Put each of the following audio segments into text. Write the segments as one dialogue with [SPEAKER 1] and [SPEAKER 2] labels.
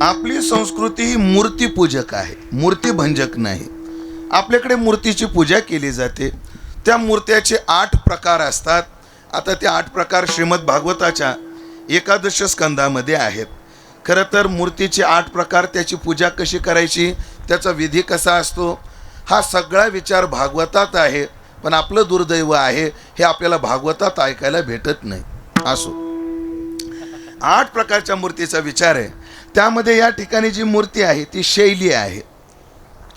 [SPEAKER 1] आपली संस्कृती ही मूर्तीपूजक आहे, मूर्तीभंजक नाही. आपल्याकडे मूर्तीची पूजा केली जाते. त्या मूर्त्याचे 8 प्रकार असतात. आता ते 8 प्रकार श्रीमद भागवताच्या एकादश स्कंदामध्ये आहेत. खरं तर मूर्तीचे 8 प्रकार, त्याची पूजा कशी करायची, त्याचा विधी कसा असतो, हा सगळा विचार भागवतात आहे. पण आपलं दुर्दैव आहे, हे आपल्याला भागवतात ऐकायला भेटत नाही. असो, 8 प्रकारच्या मूर्तीचा विचार आहे. त्यामध्ये या ठिकाणी जी मूर्ती आहे ती शैली आहे.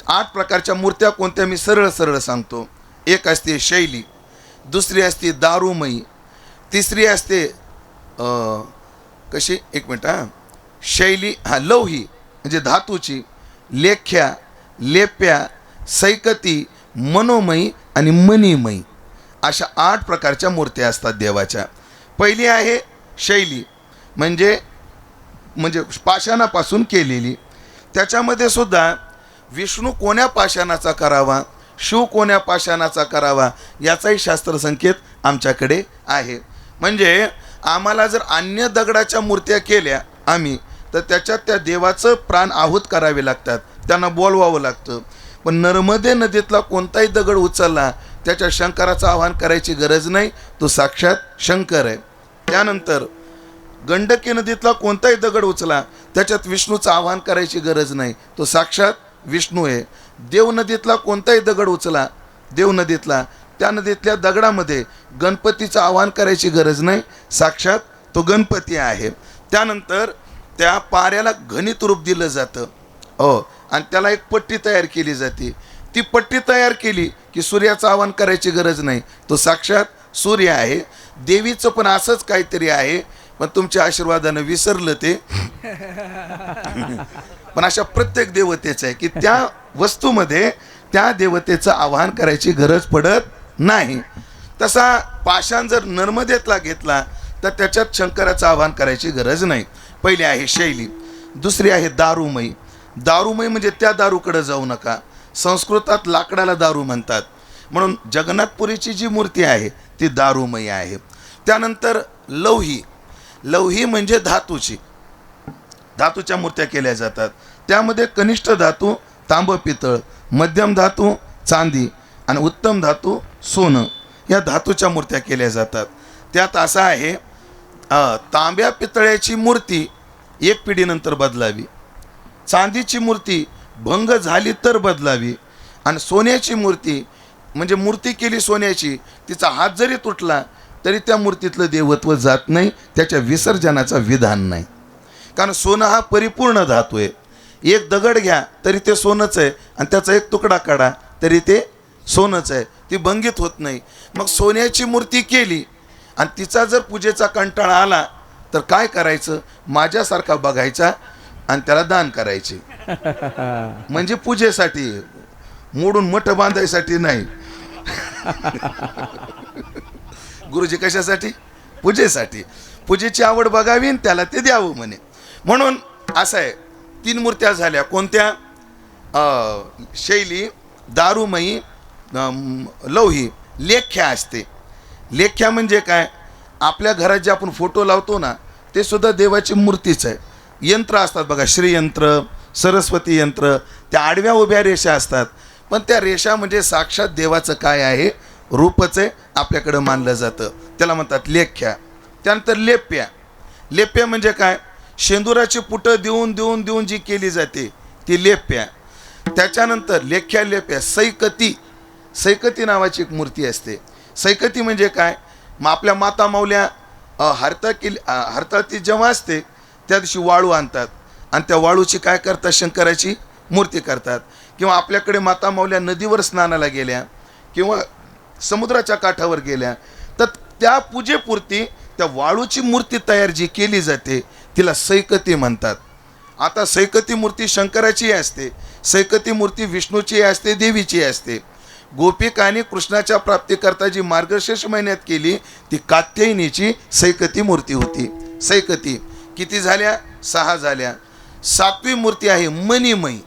[SPEAKER 1] 8 प्रकारच्या मूर्त्या कोणत्या मी सरळ सरळ सांगतो. एक असते शैली, दुसरी असते दारूमयी, तिसरी असते कशी, एक मिनिट हां, शैली लौही म्हणजे धातूची, लेख्या, लेप्या, सैकती, मनोमयी आणि मणिमयी, अशा 8 प्रकारच्या मूर्त्या असतात देवाच्या. पहिली आहे शैली, म्हणजे पाषाणापासून केलेली. त्याच्यामध्ये सुद्धा विष्णू कोण्या पाषाणाचा करावा, शिव कोण्या पाषाणाचा करावा, याचाही शास्त्र संकेत आमच्याकडे आहे. म्हणजे आम्हाला जर अन्य दगडाच्या मूर्त्या केल्या आम्ही, तर त्याच्यात त्या देवाचं प्राण आहूत करावे लागतात, त्यांना बोलवावं लागतं. पण नर्मदे नदीतला कोणताही दगड उचलला, त्याच्या शंकराचं आवाहन करायची गरज नाही, तो साक्षात शंकर आहे. त्यानंतर गंडकी नदीतला कोणताही दगड उचला, त्याच्यात विष्णूचं आवाहन करायची गरज नाही, तो साक्षात विष्णू आहे. देव नदीतला कोणताही दगड उचला, देव नदीतला, त्या नदीतल्या दगडामध्ये गणपतीचं आवाहन करायची गरज नाही, साक्षात तो गणपती आहे. त्यानंतर त्या पाऱ्याला घनित रूप दिलं जातं, आणि त्याला एक पट्टी तयार केली जाते. ती पट्टी तयार केली की सूर्याचं आवाहन करायची गरज नाही, तो साक्षात सूर्य आहे. देवीचं पण असंच काहीतरी आहे, पण तुमच्या आशीर्वादानं विसरलं ते. पण अशा प्रत्येक देवतेचं आहे की त्या वस्तूमध्ये त्या देवतेचं आवाहन करायची गरज पडत नाही. तसा पाषाण जर नर्मदेतला घेतला तर त्याच्यात शंकराचं आवाहन करायची गरज नाही. पहिली आहे शैली. दुसरी आहे दारूमयी. दारूमयी म्हणजे त्या दारूकडे जाऊ नका. संस्कृतात लाकडाला दारू म्हणतात, म्हणून जगन्नाथपुरीची जी मूर्ती आहे ती दारूमयी आहे. त्यानंतर लौही. लौही म्हणजे धातूच्या मूर्त्या केल्या जातात. त्यामध्ये कनिष्ठ धातू तांब पितळ, मध्यम धातू चांदी आणि उत्तम धातू सोनं, या धातूच्या मूर्त्या केल्या जातात. त्यात असं आहे, तांब्या पितळ्याची मूर्ती 1 पिढीनंतर बदलावी, चांदीची मूर्ती भंग झाली तर बदलावी, आणि सोन्याची मूर्ती म्हणजे मूर्ती केली सोन्याची, तिचा हात जरी तुटला तरी त्या मूर्तीतलं देवत्व जात नाही, त्याच्या विसर्जनाचा विधान नाही. कारण सोनं हा परिपूर्ण धातू आहे. एक दगड घ्या तरी ते सोनंच आहे, आणि त्याचा एक तुकडा काढा तरी ते सोनंच आहे, ती भंगित होत नाही. मग सोन्याची मूर्ती केली आणि तिचा जर पूजेचा कंटाळा आला तर काय करायचं, माझ्यासारखा बघायचा आणि त्याला दान करायचे. म्हणजे पूजेसाठी, मोडून मठ बांधायसाठी नाही. गुरुजी कशासाठी? पूजेसाठी. पूजेची आवड बघावी आणि त्याला ते द्यावं म्हणे. म्हणून असं आहे, 3 मूर्त्या झाल्या. कोणत्या? शैली, दारूमयी, लौही. लेख्या असते. लेख्या म्हणजे काय? आपल्या घरात जे आपण फोटो लावतो ना, ते सुद्धा देवाची मूर्तीच आहे. यंत्र असतात बघा, श्रीयंत्र, सरस्वती यंत्र, त्या आडव्या उभ्या रेषा असतात, पण त्या रेषा म्हणजे साक्षात देवाचं काय आहे, रूपच आहे, आपल्याकडं मानलं जातं, त्याला म्हणतात लेख्या. त्यानंतर लेप्या. लेप्या म्हणजे काय? शेंदुराची पुटं देऊन देऊन देऊन जी केली जाते ती लेप्या. त्याच्यानंतर लेख्या, लेप्या. सैकती. सैकती नावाची एक मूर्ती असते. सैकती म्हणजे काय? मग आपल्या माता माऊल्या हरताळती जेव्हा असते त्या दिवशी वाळू आणतात आणि त्या वाळूची काय करतात, शंकराची मूर्ती करतात. किंवा आपल्याकडे माता माऊल्या नदीवर स्नानाला गेल्या किंवा समुद्राच्या काठावर गेल्या, तर त्या पूजेपुरती त्या वाळूची मूर्ती तयार जी केली जाते तिला सैकती म्हणतात. आता सैकती मूर्ती शंकराची असते, सैकती मूर्ती विष्णूची असते, देवीची असते. गोपिकांनी कृष्णाच्या प्राप्तीकरता जी मार्गशीर्ष महिन्यात केली ती कात्यायनीची सैकती मूर्ती होती. सैकती किती झाल्या? 6 झाल्या. 7वी मूर्ती आहे मणिमयी.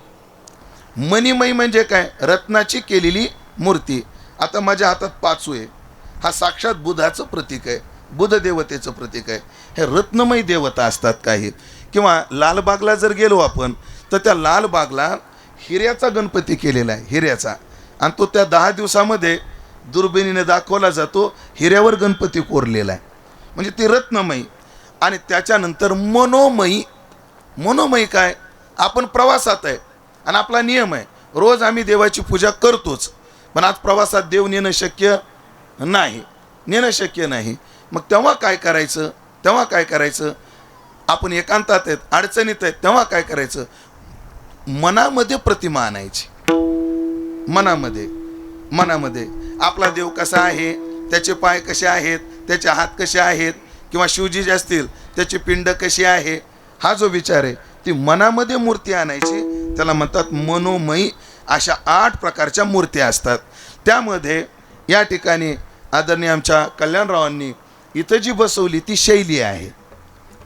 [SPEAKER 1] मणिमयी म्हणजे काय? रत्नाची केलेली मूर्ती. आता माझ्या हातात 5 आहे, हा साक्षात बुधाचं प्रतीक आहे, बुध देवतेचं प्रतीक आहे. हे रत्नमयी देवता असतात काही, किंवा लालबागला जर गेलो आपण तर त्या लालबागला हिऱ्याचा गणपती केलेला आहे, हिऱ्याचा. आणि तो त्या 10 दिवसामध्ये दुर्बिणीने दाखवला जातो, हिऱ्यावर गणपती कोरलेला आहे. म्हणजे ती रत्नमयी. आणि त्याच्यानंतर मनोमयी. मनोमयी काय, आपण प्रवासात आहे आणि आपला नियम आहे, रोज आम्ही देवाची पूजा करतोच, पण आज प्रवासात देव नेणं शक्य नाही, नेणं शक्य नाही. मग तेव्हा काय करायचं, तेव्हा काय करायचं, आपण एकांतात आहेत, अडचणीत आहेत, तेव्हा काय करायचं, मनामध्ये प्रतिमा आणायची. मनामध्ये मनामध्ये आपला देव कसा आहे, त्याचे पाय कसे आहेत, त्याचे हात कसे आहेत, किंवा शिवजी जे असतील त्याची पिंड कशी आहे, हा जो विचार आहे ती मनामध्ये मूर्ती आणायची. त्याला म्हणतात मनोमयी. अशा 8 प्रकारच्या मूर्त्या असतात. त्यामध्ये या ठिकाणी आदरणीय आमच्या कल्याणरावांनी इथं जी बसवली ती शैली आहे.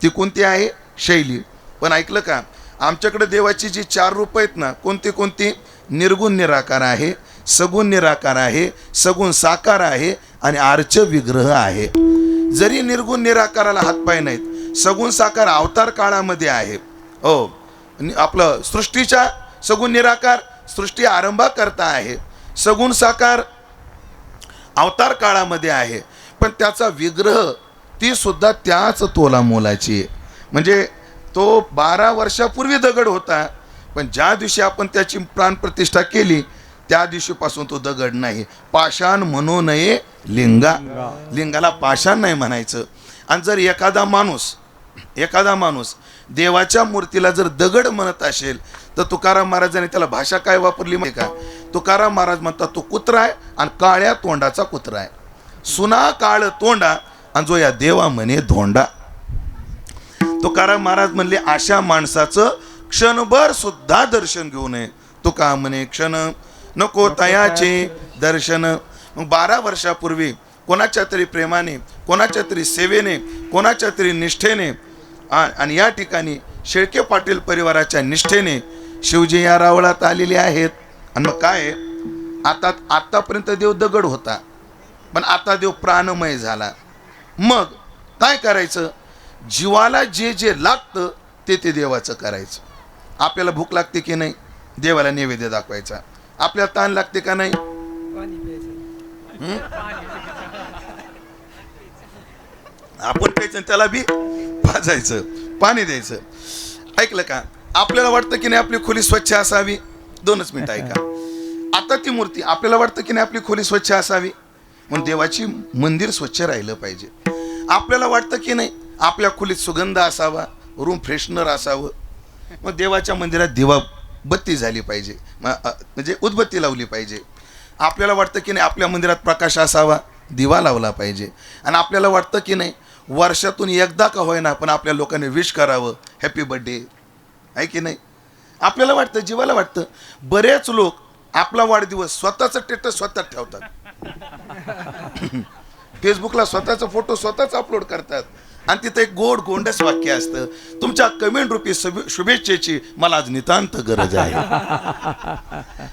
[SPEAKER 1] ती कोणती आहे, शैली. पण ऐकलं का, आमच्याकडे देवाची जी 4 रूपं आहेत ना, कोणती कोणती, निर्गुण निराकार आहे, सगुण निराकार आहे, सगुण साकार आहे आणि आर्च विग्रह आहे. जरी निर्गुण निराकाराला हातपाय नाहीत, सगुण साकार अवतार काळामध्ये आहे. हो, आपलं सृष्टीच्या सगुण निराकार सृष्टी आरंभा करता आहे, सगुण साकार अवतार काळामध्ये आहे. पण त्याचा विग्रह ती सुद्धा त्याच तोला मोलाची आहे. म्हणजे तो 12 वर्षापूर्वी दगड होता, पण ज्या दिवशी आपण त्याची प्राणप्रतिष्ठा केली त्या दिवशीपासून तो दगड नाही. पाषाण म्हणू नये लिंगा. लिंगाला पाषाण नाही म्हणायचं. आणि जर एखादा माणूस देवाच्या मूर्तीला जर दगड म्हणत असेल तर तुकाराम महाराजांनी त्याला भाषा काय वापरली माहिती का, तुकाराम महाराज म्हणतात तो कुत्रा आहे आणि काळ्या तोंडाचा कुत्रा आहे. सुना काळ तोंडा आणि जो या देवा म्हणे धोंडा. तुकाराम महाराज म्हणले अशा माणसाचं क्षणभर सुद्धा दर्शन घेऊ नये. तुका म्हणे क्षण नको तयाचे दर्शन. मग 12 वर्षापूर्वी कोणाच्या तरी प्रेमाने, कोणाच्या तरी सेवेने, कोणाच्या तरी निष्ठेने आणि या ठिकाणी शेळके पाटील परिवाराच्या निष्ठेने शिवजी या रावळात आलेले आहेत. आणि मग काय, आतापर्यंत देव दगड होता, पण आता देव प्राणमय झाला. मग काय करायचं, जीवाला जे जे लागतं ते देवाचं करायचं. आपल्याला भूक लागते की नाही, देवाला नैवेद्य दाखवायचा. आपल्याला ताण लागते का नाही, आपण प्यायचं, त्याला बी पाजायचं, पाणी द्यायचं. ऐकलं का, आपल्याला वाटतं की नाही आपली खोली स्वच्छ असावी. 2च मिनिटं ऐका. आता ती मूर्ती, आपल्याला वाटतं की नाही आपली खोली स्वच्छ असावी, म्हणून देवाची मंदिर स्वच्छ राहिलं पाहिजे. आपल्याला वाटतं की नाही आपल्या खोलीत सुगंध असावा, रूम फ्रेशनर असावं, मग देवाच्या मंदिरात दिवा बत्ती झाली पाहिजे, म्हणजे उदबत्ती लावली पाहिजे. आपल्याला वाटतं की नाही आपल्या मंदिरात प्रकाश असावा, दिवा लावला पाहिजे. आणि आपल्याला वाटतं की नाही वर्षातून एकदा का होईना पण आपल्या लोकांनी विश करावं, हॅपी बर्थडे, आहे की नाही. आपल्याला वाटतं, जीवाला वाटतं. बरेच लोक आपला वाढदिवस स्वतःचा स्टेटस स्वतः ठेवतात, फेसबुकला स्वतःचा फोटो स्वतःच अपलोड करतात आणि तिथं एक गोंडस वाक्य असतं, तुमच्या कमेंट रूपी शुभेच्छेची मला आज नितांत गरज आहे.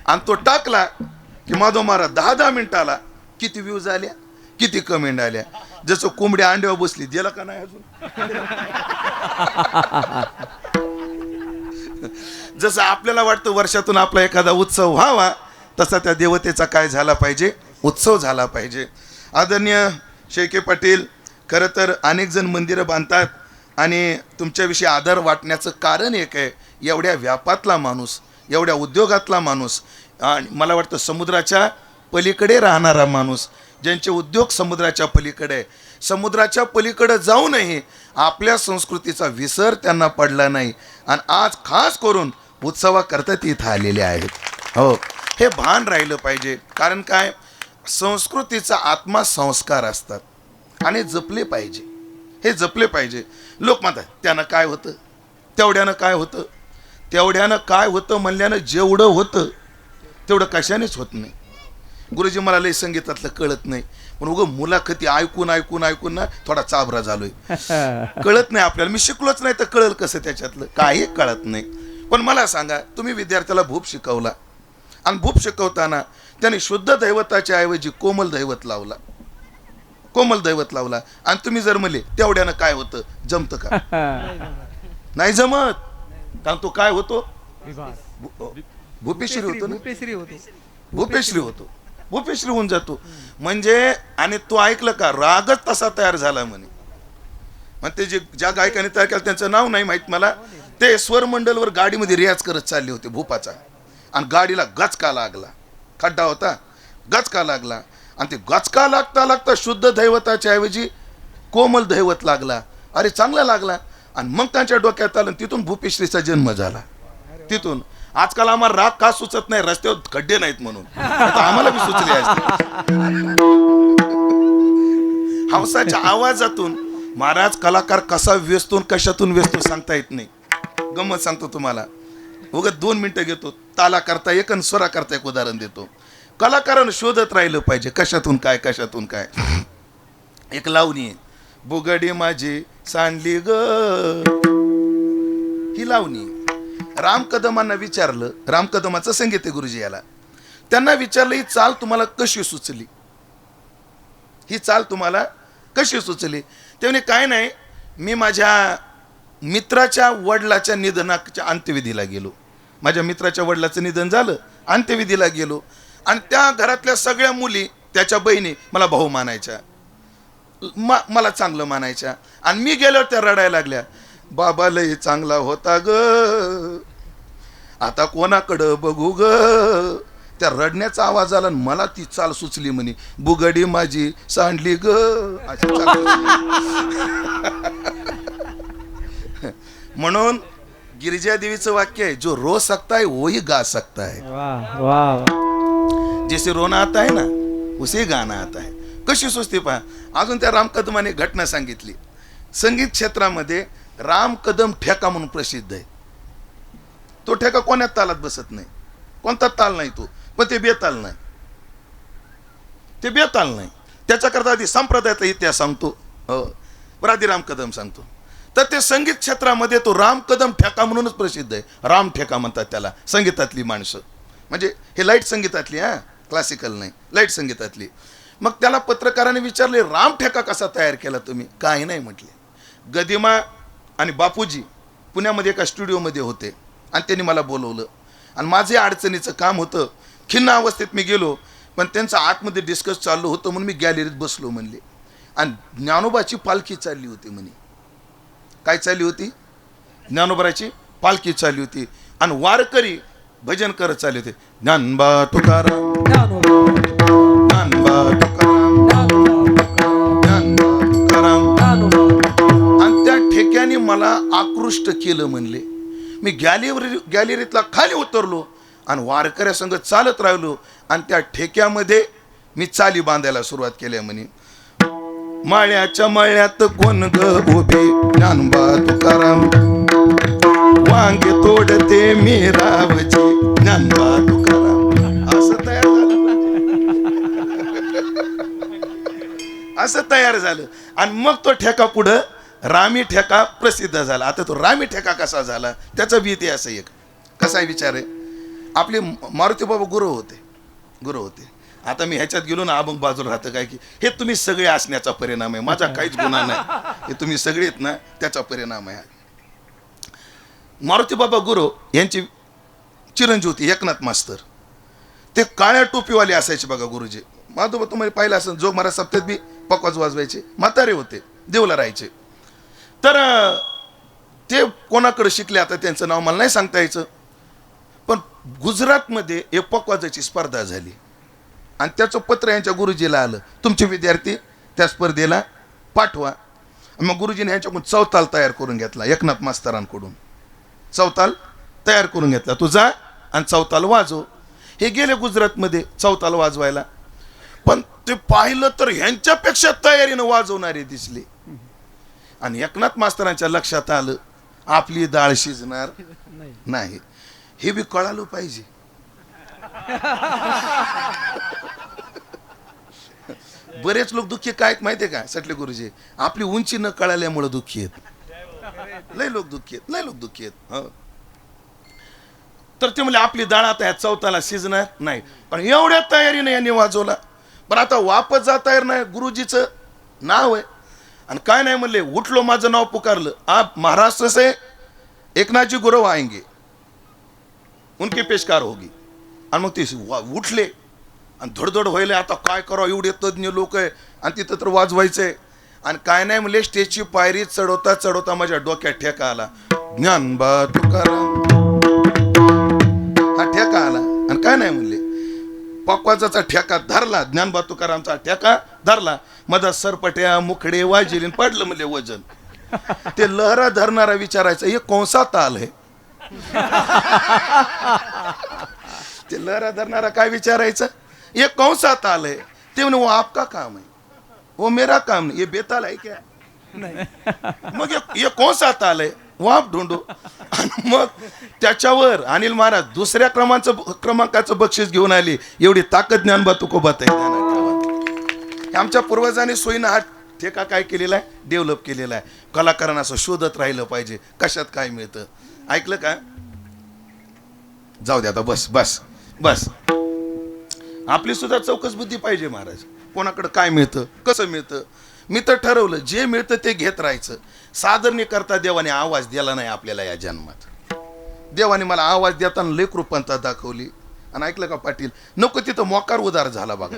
[SPEAKER 1] आणि तो टाकला की माधोमारा 10 मिनिटाला किती व्ह्यूज आल्या, किती कमेंट आल्या. जसं कोंबडी अंड्यावर बसली, दिला का नाही अजून. जसं आपल्याला वाटतं वर्षातून आपला एखादा उत्सव व्हावा, तसा त्या देवतेचा काय झाला पाहिजे, उत्सव झाला पाहिजे. आदरणीय शेळके पाटील, खरं तर अनेक जण मंदिरं बांधतात आणि तुमच्याविषयी आदर वाटण्याचं कारण एक आहे, एवढ्या व्यापातला माणूस, एवढ्या उद्योगातला माणूस, आणि मला वाटतं समुद्राच्या पलीकडे राहणारा माणूस, ज्यांचे उद्योग समुद्राच्या पलीकडे, समुद्राच्या पलीकडे जाऊनही आपल्या संस्कृतीचा विसर त्यांना पडला नाही आणि आज खास करून उत्सवाकरता ते इथं आलेले आहेत. हो, हे भान राहिलं पाहिजे. कारण काय, संस्कृतीचा आत्मा संस्कार असतात आणि जपले पाहिजे, हे जपले पाहिजे. लोक म्हणतात त्यानं काय होतं, तेवढ्यानं काय होतं, तेवढ्यानं काय होतं म्हणल्यानं जेवढं होतं तेवढं कशानेच होत नाही. गुरुजी मला लय संगीतातलं कळत नाही, पण उगं मुलाखती ऐकून ना थोडा चाबरा झालोय. कळत नाही आपल्याला, मी शिकलोच नाही तर कळल कसं, त्याच्यातलं काही कळत नाही. पण मला सांगा, तुम्ही विद्यार्थ्याला भूप शिकवला आणि भूप शिकवताना त्याने शुद्ध दैवताच्या ऐवजी कोमल दैवत लावला, आणि तुम्ही जर म्हणले तेवढ्यानं काय होतं, जमतं का? नाही जमत. कारण तो काय होतो,
[SPEAKER 2] विभाग
[SPEAKER 1] भूपेश्वरी होतो ना,
[SPEAKER 2] भूपेश्वरी होतो.
[SPEAKER 1] भूपेश्वरी होतो, भूपेश्वरी होऊन जातो. म्हणजे आणि तो ऐकलं का रागच तसा तयार झाला म्हणे. मग ते जे ज्या गायकाने तयार केलं त्यांचं नाव नाही माहित मला, ते स्वरमंडलवर गाडीमध्ये रियाज करत चालले होते भूपाचा, आणि गाडीला गचका लागला, खड्डा होता, गचका लागला, आणि ते गचका लागता लागता शुद्ध दैवताच्या ऐवजी कोमल दैवत लागला. अरे चांगला लागला. आणि मग त्यांच्या डोक्यात आलं, तिथून भूपेश्वरीचा जन्म झाला. तिथून आजकाल आम्हाला राग का सुचत नाही, रस्त्यावर खड्डे नाहीत म्हणून, आता आम्हाला बी सुचले असते. हंसाच्या आवाजातून महाराज कलाकार कसा व्यस्तो कशातून व्यस्तो सांगता येत नाही. गंमत सांगतो तुम्हाला, उगाच 2 मिनिटं घेतो. ताला करता एक आणि स्वरा करता एक उदाहरण देतो. कलाकारानं शोधत राहिलं पाहिजे कशातून काय, कशातून काय. एक लावणी आहे, बुगडी माझी सांडली ग, ही लावणी. राम कदमांना विचारलं, राम कदमाचं संगीत आहे गुरुजी याला, त्यांना विचारलं ही चाल तुम्हाला कशी सुचली, ही चाल तुम्हाला कशी सुचली. ते म्हणे काय नाही, मी माझ्या मित्राच्या वडिलाच्या निधनाच्या अंत्यविधीला गेलो. माझ्या मित्राच्या वडिलाचं निधन झालं, अंत्यविधीला गेलो, आणि त्या घरातल्या सगळ्या मुली त्याच्या बहिणी मला भाऊ मानायच्या, मला चांगलं मानायच्या. आणि मी गेल्यावर त्या रडायला लागल्या, बाबा लय चांगला होता ग, आता कोणाकडं बघू ग. त्या रडण्याचा आवाज आला, मला ती चाल सुचली म्हणे, बुगडी माझी सांडली ग. म्हणून गिरिजा देवीचं वाक्य आहे, जो रो सकता है वही गा सकता है,
[SPEAKER 2] वाह वाह,
[SPEAKER 1] जैसे रोना आता है ना उसे गाना आता है. कशी सुचते पहा. अजून त्या राम कदमाने घटना सांगितली. संगीत क्षेत्रामध्ये राम कदम ठेका म्हणून प्रसिद्ध आहे. तो ठेका कोण्यात तालात बसत नाही, कोणता ताल नाही तो, पण ते बेताल नाही, ते बेताल नाही. त्याच्याकरता आधी संप्रदायातला इतिहास सांगतो, बरं आधी राम कदम सांगतो. तर ते संगीत क्षेत्रामध्ये तो राम कदम ठेका म्हणूनच प्रसिद्ध आहे. राम ठेका म्हणतात त्याला संगीतातली माणसं, म्हणजे हे लाईट संगीतातली, क्लासिकल नाही, लाईट संगीतातली. मग त्याला पत्रकाराने विचारले, राम ठेका कसा तयार केला तुम्ही. काही नाही म्हटले. गदिमा आणि बापूजी पुण्यामध्ये एका स्टुडिओमध्ये होते, आणि त्यांनी मला बोलवलं, आणि माझे अडचणीचं काम होतं. खिन्न अवस्थेत मी गेलो, पण त्यांचं आतमध्ये डिस्कस चालू होतं म्हणून मी गॅलरीत बसलो म्हणले. आणि ज्ञानोबाची पालखी चालली होती म्हणे. काय चालली होती, ज्ञानोबाची पालखी चालली होती, आणि वारकरी भजन करत चालले होते, ज्ञानबा तुकाराम, ज्ञानबा तुकाराम, ज्ञानबा तुकाराम. आणि त्या ठेक्याने मला आकृष्ट केलं म्हणले. मी गॅलरीतला खाली उतरलो आणि वारकऱ्यासंग चालत राहिलो, आणि त्या ठेक्यामध्ये मी चाली बांधायला सुरुवात केली म्हणे. माळ्याच्या मळ्यात कोण ग उभे, ज्ञानबा तुकाराम, वांगे तोडते मी रावचे, ज्ञानबा तुकाराम. असं तयार झालं, असं तयार झालं. आणि मग तो ठेका पुढं रामी ठेका प्रसिद्ध झाला. आता तो रामी ठेका कसा झाला त्याचा बी इतिहास एक कसा विचार आहे. आपले मारुती बाबा गुरु होते. आता मी ह्याच्यात गेलो ना, अभंग बाजूला राहतं काय की हे तुम्ही सगळे असण्याचा परिणाम आहे, माझा काहीच गुन्हा नाही, हे तुम्ही सगळे आहेत ना त्याचा परिणाम आहे. मारुती बाबा गुरु यांची चिरंजीव होती एकनाथ मास्तर. ते काळ्या टोपीवाले असायचे बघा गुरुजी. माधोबा तुम्हाला पाहिलं असं, जो मला सप्त्यात बी पकवाज वाजवायचे, म्हातारे होते, देवला राहायचे. तर ते कोणाकडे शिकले आता त्यांचं नाव मला नाही सांगता यायचं, पण गुजरातमध्ये एक पकवाजाची स्पर्धा झाली, आणि त्याचं पत्र यांच्या गुरुजीला आलं, तुमचे विद्यार्थी त्या स्पर्धेला पाठवा. मग गुरुजीने यांच्याकडून चौताल तयार करून घेतला, एकनाथ मास्तरांकडून चौताल तयार करून घेतला, तू जा आणि चौताल वाजव. हे गेले गुजरातमध्ये चौताल वाजवायला, पण ते पाहिलं तर ह्यांच्यापेक्षा तयारीनं वाजवणारे दिसले. आणि एकनाथ मास्तरांच्या लक्षात आलं आपली डाळ शिजणार नाही, हे बी कळालं पाहिजे. बरेच लोक दुःखी काय माहितीये का सटले गुरुजी, आपली उंची न कळाल्यामुळे दुःखी आहेत. लय लोक दुःखी आहेत. तर ते म्हणजे आपली डाळ आता ह्या चौथाला शिजणार नाही, पण एवढ्या तयारीने यांनी वाजवला. पण आता वापस जाता येणार नाही, गुरुजीचं नाव आहे. आणि काय नाही म्हणले, उठलो माझं नाव पुकारलं, आप महाराष्ट्र से एकनाथजी गुरव आएंगे, उनकी पेशकार होगी. आणि मग ते उठले आणि धडधड व्हायला, आता काय करावं, एवढे तज्ज्ञ लोक आहे आणि तिथं तर वाजवायचंय. आणि काय नाही म्हणले, स्टेजची पायरी चढवता चढवता माझ्या डोक्यात ठेका आला, ज्ञानबा तुकाराम हा ठेका आला. आणि काय नाही म्हणले, पकवाजाचा ठेका धरला, ज्ञानबा तुकारामचा ठेका धरला, माझा सरपट्या मुखडे वाजिले, पडलं म्हणले वजन. ते लहरा धरणारा विचारायचं, हे कोणसा ताल आहे? ते लहरा धरणारा काय विचारायचं, ये कौन सा ताल है? ते म्हणे, वो आपका काम है, वो मेरा काम नहीं, ये बेताल है क्या? नहीं. मग ये कौन सा ताल है, वो आप ढूंढो. मग त्याच्यावर अनिल महाराज दुसऱ्या क्रमांकाचं बक्षीस घेऊन आली. एवढी ताकद ज्ञानबा तुकोबात आहे. आमच्या पूर्वजांनी सोयीनं हा ठेका काय केलेला आहे, डेव्हलप केलेला आहे. कलाकारांना असं शोधत राहिलं पाहिजे, कशात काय मिळतं. ऐकलं का? जाऊ दे आता, बस बस बस. आपली सुद्धा चौकस बुद्धी पाहिजे महाराज. कोणाकडे काय मिळतं, कसं मिळतं. मी तर ठरवलं, जे मिळतं ते घेत राहायचं. सादर करता देवाने आवाज दिला नाही आपल्याला या जन्मात. देवाने मला आवाज देताना लय कृपणता दाखवली. आणि ऐकलं का पाटील, नको तिथं मोकार उदार झाला बघा.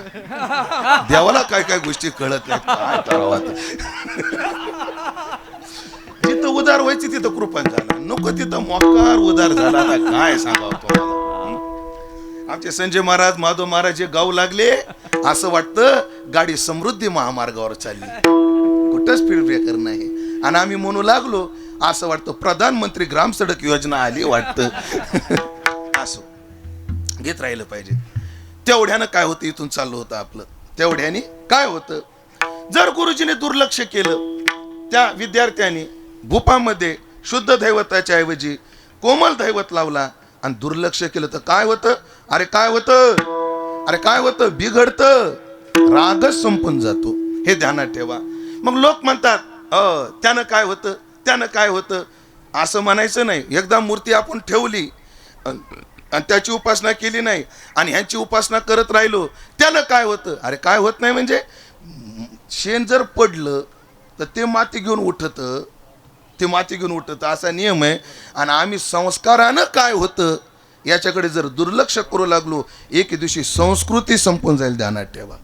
[SPEAKER 1] देवाला काय काय गोष्टी कळत नाही, काय करावं आता. जिथं उदार व्हायची तिथं कृपण झाला, नको तिथं मोकार उदार झाला. आता काय सांगावं तुम्हाला. आमचे संजय महाराज, माधव महाराज जे गाऊ लागले, असं वाटतं गाडी समृद्धी महामार्गावर चालली, कुठंच स्पीड ब्रेकर नाही. आणि आम्ही म्हणू लागलो, असं वाटतं प्रधानमंत्री ग्राम सडक योजना आली वाटतं. असं घेत राहिलं पाहिजे. तेवढ्यानं काय होतं, इथून चाललं होतं आपलं. तेवढ्याने काय होतं, जर गुरुजीने दुर्लक्ष केलं, त्या विद्यार्थ्यांनी भूपामध्ये शुद्ध दैवताच्या ऐवजी कोमल दैवत लावला आणि दुर्लक्ष केलं तर काय होतं, अरे काय होतं, अरे काय होतं, बिघडतं, रागच संपून जातो. हे ध्यानात ठेवा. मग लोक म्हणतात, त्यानं काय होतं, त्यानं काय होतं. असं म्हणायचं नाही. एकदा मूर्ती आपण ठेवली आणि त्याची उपासना केली नाही आणि ह्यांची उपासना करत राहिलो, त्यानं काय होतं, अरे काय होत नाही म्हणजे, शेण जर पडलं तर ते माती घेऊन उठतं, ते माती घेऊन उठतं, असा नियम आहे. आणि आम्ही संस्कारानं काय होतं याच्याकडे जर दुर्लक्ष करू लागलो, एक दिवशी संस्कृती संपून जाईल. ध्यानात ठेवा.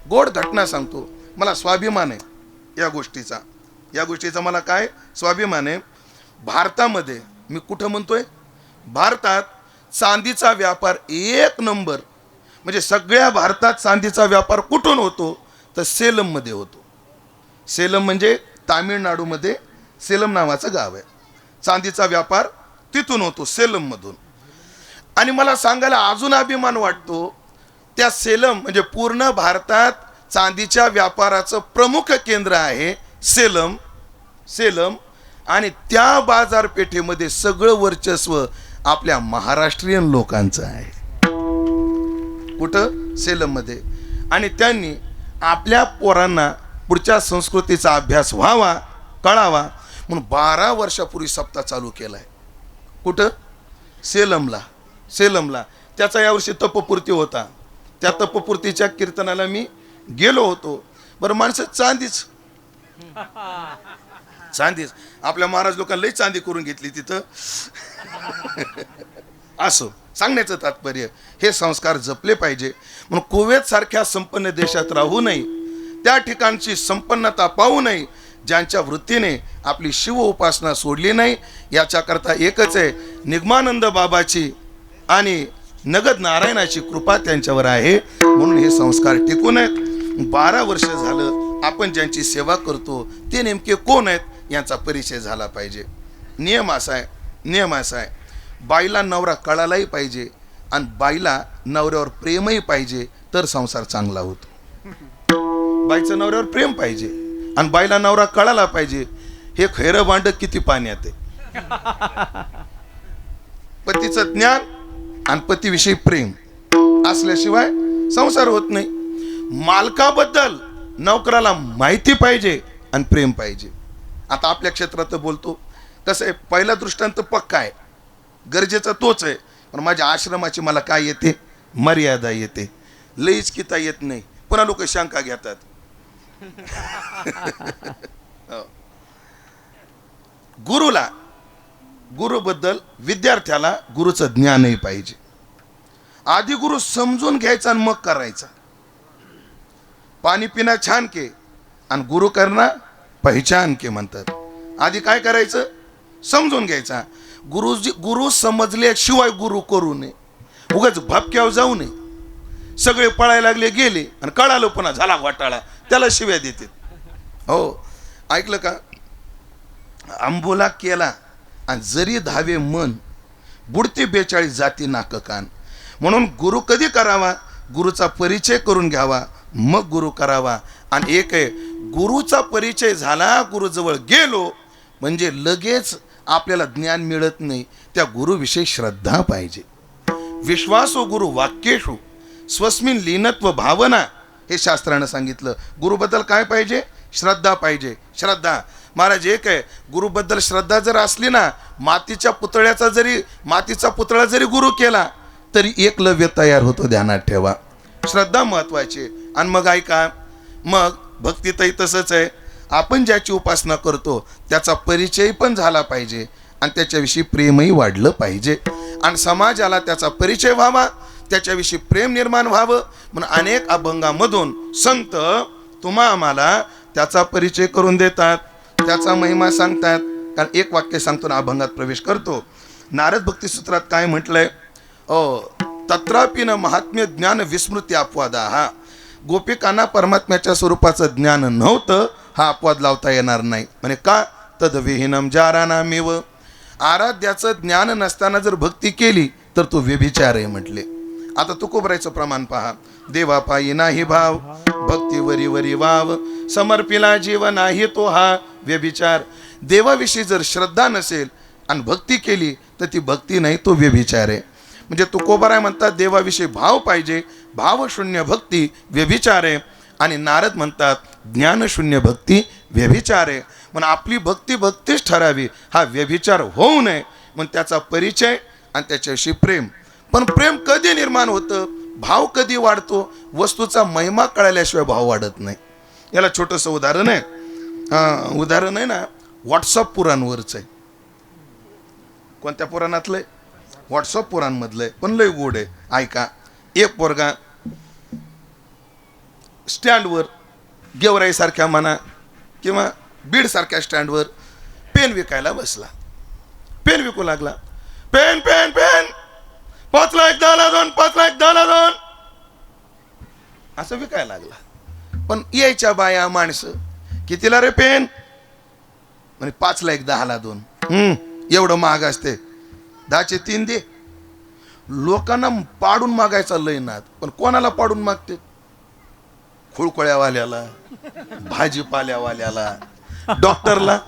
[SPEAKER 1] गोड घटना सांगतो, मला स्वाभिमान आहे या गोष्टीचा. या गोष्टीचा मला काय स्वाभिमान आहे. भारतामध्ये, मी कुठं म्हणतोय, भारतात चांदीचा व्यापार एक नंबर. म्हणजे सगळ्या भारतात चांदीचा व्यापार कुठून होतो, तर सेलममध्ये होतो. सेलम म्हणजे तामिळनाडूमध्ये सेलम नावाचं गाव आहे. चांदीचा व्यापार तिथून होतो, सेलममधून. आणि मला सांगायला अजून अभिमान वाटतो, त्या सेलम म्हणजे पूर्ण भारतात चांदीच्या व्यापाराचं प्रमुख केंद्र आहे सेलम. सेलम. आणि त्या बाजारपेठेमध्ये सगळं वर्चस्व आपल्या महाराष्ट्रीयन लोकांचं आहे. कुठं? सेलममध्ये. आणि त्यांनी आपल्या पोरांना पुढच्या संस्कृतीचा अभ्यास व्हावा, कळावा म्हणून 12 वर्षापूर्वी सप्ताह चालू केलाय. कुठं? सेलमला. सेलमला. त्याचा यावर्षी तपपूर्ती होता. त्या तपपूर्तीच्या कीर्तनाला मी गेलो होतो. बरं, माणसं चांदीच चांदीच. आपल्या महाराज लोकांना लई चांदी करून घेतली तिथं. असं सांगण्याचं तात्पर्य, हे संस्कार जपले पाहिजे. म्हणून कुवेत सारख्या संपन्न देशात राहू नये, त्या ठिकाणची संपन्नता पाहू नये, ज्यांच्या वृत्तीने आपली शिव उपासना सोडली नाही. याच्याकरता एकच आहे, निगमानंद बाबाची आणि नगद नारायणाची कृपा त्यांच्यावर आहे. म्हणून हे संस्कार टिकून आहेत. 12 वर्ष झालं आपण ज्यांची सेवा करतो ते नेमके कोण आहेत यांचा परिचय झाला पाहिजे. नियम असा आहे, बाईला नवरा कळालाही पाहिजे आणि बाईला नवऱ्यावर प्रेमही पाहिजे, तर संसार चांगला होतो. बाईचं नवऱ्यावर प्रेम पाहिजे आणि बाईला नवरा कळाला पाहिजे. हे खैरं भांड किती पाण्यात आहे. पतीचं ज्ञान आणि पतीविषयी प्रेम असल्याशिवाय संसार होत नाही. मालकाबद्दल नोकराला माहिती पाहिजे आणि प्रेम पाहिजे. आता आपल्या क्षेत्रात बोलतो, कसं आहे, पहिला दृष्टांत पक्का आहे, गरजेचा तोच आहे. पण माझ्या आश्रमाची मला काय येते, मर्यादा येते, लईच किता येत नाही. पुन्हा लोक शंका घेतात. गुरुला गुरुबद्दल विद्यार्थ्याला गुरुचं ज्ञानही पाहिजे. आधी गुरु समजून घ्यायचा आणि मग करायचा. पाणी पिना छान के आणि गुरु करना पहिचान के म्हणतात. आधी काय करायचं? समजून घ्यायचा. गुरु समजल्याशिवाय गुरु करू नये. उगाच भपक्यावर जाऊ नये. सगळे पळायला लागले गेले आणि कळालं पुन्हा झाला घोटाळा, त्याला शिव्या देते. हो ऐकलं का? आंबोला केला आणि जरी धावे मन बुडते 42 जाती नाक कान. म्हणून गुरु कधी करावा? गुरुचा परिचय करून घ्यावा मग गुरु करावा. आणि एक आहे, गुरुचा परिचय झाला, गुरुजवळ गेलो म्हणजे लगेच आपल्याला ज्ञान मिळत नाही. त्या गुरुविषयी श्रद्धा पाहिजे. विश्वासो गुरु वाक्येषु स्वस्मिन लीनत्व भावना, हे शास्त्रानं सांगितलं. गुरुबद्दल काय पाहिजे? श्रद्धा पाहिजे. श्रद्धा. महाराज एक आहे, गुरुबद्दल श्रद्धा जर असली ना, मातीचा पुतळा जरी गुरु केला तरी एकलव्य तयार होतो. ध्यानात ठेवा. श्रद्धा महत्वाची. आणि मग ऐका, मग भक्तीतही तसंच आहे. आपण ज्याची उपासना करतो त्याचा परिचय पण झाला पाहिजे आणि त्याच्याविषयी प्रेमही वाढलं पाहिजे. आणि समाजाला त्याचा परिचय व्हावा, त्याच्याविषयी प्रेम निर्माण व्हावं. म्हणून अनेक अभंगामधून संत तुम्हा आम्हाला त्याचा परिचय करून देतात, त्याचा महिमा सांगतात. कारण एक वाक्य सांगतो ना, अभंगात प्रवेश करतो. नारद भक्ती सूत्रात काय म्हटलंय? तत्रापि न महात्म्य ज्ञान विस्मृती अपवादा. हा गोपिकांना परमात्म्याच्या स्वरूपाचं ज्ञान नव्हतं, हा अपवाद लावता येणार नाही. म्हणजे का? तद्विहीनम जारानामेव. आराध्याचं ज्ञान नसताना जर भक्ती केली तर तो व्यभिचार आहे म्हटले. आता तुकोबरायचं प्रमाण पहा. देवा पायी नाही भाव, भक्तीवरी वरी वाव, समर्पिला जीव नाही तो हा व्यभिचार. देवाविषयी जर श्रद्धा नसेल आणि भक्ती केली तर ती भक्ती नाही, तो व्यभिचार आहे. म्हणजे तुकोबराय म्हणतात देवाविषयी भाव पाहिजे, भावशून्य भक्ती व्यभिचार आहे. आणि नारद म्हणतात ज्ञानशून्य भक्ती व्यभिचार आहे. म्हणून आपली भक्ती भक्तीच ठरावी, हा व्यभिचार होऊ नये. म्हणून त्याचा परिचय आणि त्याच्याविषयी प्रेम. पण प्रेम कधी निर्माण होतं? भाव कधी वाढतो? वस्तूचा महिमा कळल्याशिवाय भाव वाढत नाही. याला छोटंसं उदाहरण आहे. उदाहरण आहे ना, व्हॉट्सअप पुराणवरचं आहे. कोणत्या पुराणातलं आहे? व्हॉट्सअप पुराणमधलं आहे, पण लय गोड आहे. ऐका. एक पोरगा स्टँडवर, गेवराईसारख्या म्हणा किंवा बीडसारख्या स्टँडवर पेन विकायला बसला. पेन विकू लागला. पेन पेन पेन 5 लाख 10 ला 2, 5 लाख 10 ला 2 असं विकायला लागला. पण यायच्या बाया माणसं, कितीला रे पेन? म्हणजे 5 लाख 10 ला 2. एवढं महाग असते, 10चे 3 दे. लोकांना पाडून मागायचा लय नाद. पण कोणाला पाडून मागते? खुळकोळ्यावाल्याला, भाजीपाल्यावाल्याला, डॉक्टरला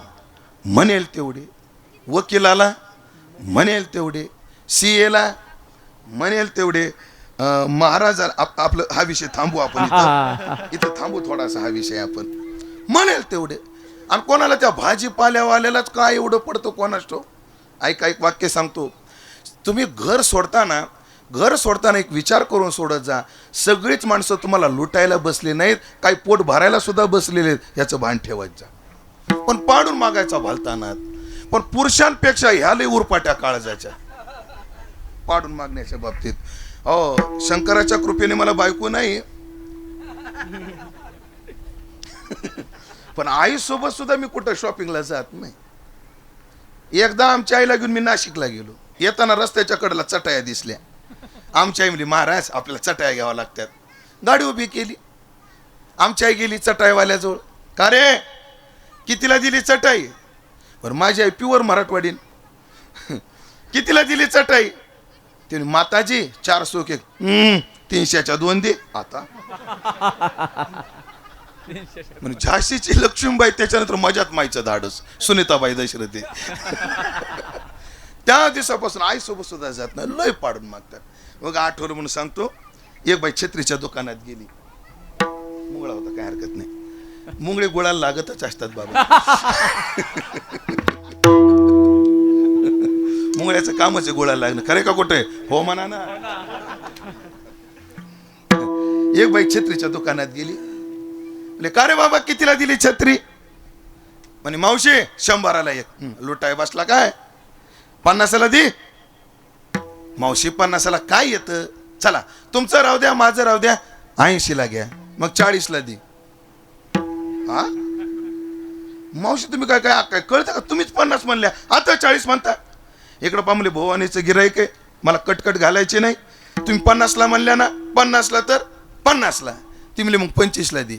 [SPEAKER 1] म्हणेल तेवढे, वकिलाला म्हणेल तेवढे, सीएला म्हणेल तेवढे. महाराजाला आपलं हा विषय थांबू आपण इथं थांबू थोडासा. हा विषय आपण म्हणेल तेवढे. आणि कोणाला त्या भाजीपाल्यावाल्यालाच काय एवढं पडतं कोणाच तो. ऐका, एक वाक्य सांगतो. तुम्ही घर सोडताना एक विचार करून सोडत जा. सगळीच माणसं तुम्हाला लुटायला बसले नाहीत, काही पोट भरायला सुद्धा बसलेले आहेत, याचं भान ठेवत जा. पण पाडून मागायचा भलताना. पण पुरुषांपेक्षा ह्या लय उरपाट्या काळजाच्या पाडून मागण्याच्या बाबतीत. शंकराच्या कृपेने मला बायको नाही, पण आईसोबत सुद्धा मी कुठं शॉपिंगला जात नाही. एकदा आमच्या आईला घेऊन मी नाशिकला गेलो. येताना रस्त्याच्या कडेला चटाया दिसल्या. आमच्या आई म्हणली, महाराज आपल्याला चटाया घ्याव्या लागतात. गाडी उभी केली. आमची आई गेली चटाईवाल्याजवळ. का रे, कितीला दिली चटाई? बरं, माझी आई प्युअर मराठवाडीन. कितीला दिली चटाई? ते माताजी 400 के 300च्या 2 दे. आता म्हणजे झाशीची लक्ष्मीबाई, त्याच्यानंतर मजात माईचं धाडस सुनीताबाई दशरथे. त्या दिवसापासून आईसोबत सुद्धा जात नाही, लय पाडून मागतात. मग आठवलं म्हणून सांगतो. एक बाई छत्रीच्या दुकानात गेली. मुंगळा होता, काय हरकत नाही. मुंगळे गुळाला लागतच असतात बाबा. मुंगळ्याचं कामच आहे गुळाला लागणं. खरे का कुठे? हो म्हणा ना. एक बाई छत्रीच्या दुकानात गेली. म्हणजे का रे बाबा, कितीला दिली छत्री? म्हणे मावशी 100ला 1. लुटाय बसला काय? 50ला दे. मावशी 50ला काय येतं, चला तुमचं राहू द्या माझं राहू द्या, 80ला घ्या, मग 40ला दे. हा मावशी तुम्ही काय काय काय कळतं का, तुम्हीच 50 म्हणल्या आता 40 म्हणता. इकडं पामले भवानीचं गिराईक आहे, मला कटकट घालायचे नाही, तुम्ही 50ला म्हणल्या ना, 50ला तर 50ला. ती म्हणली मग 25ला दे.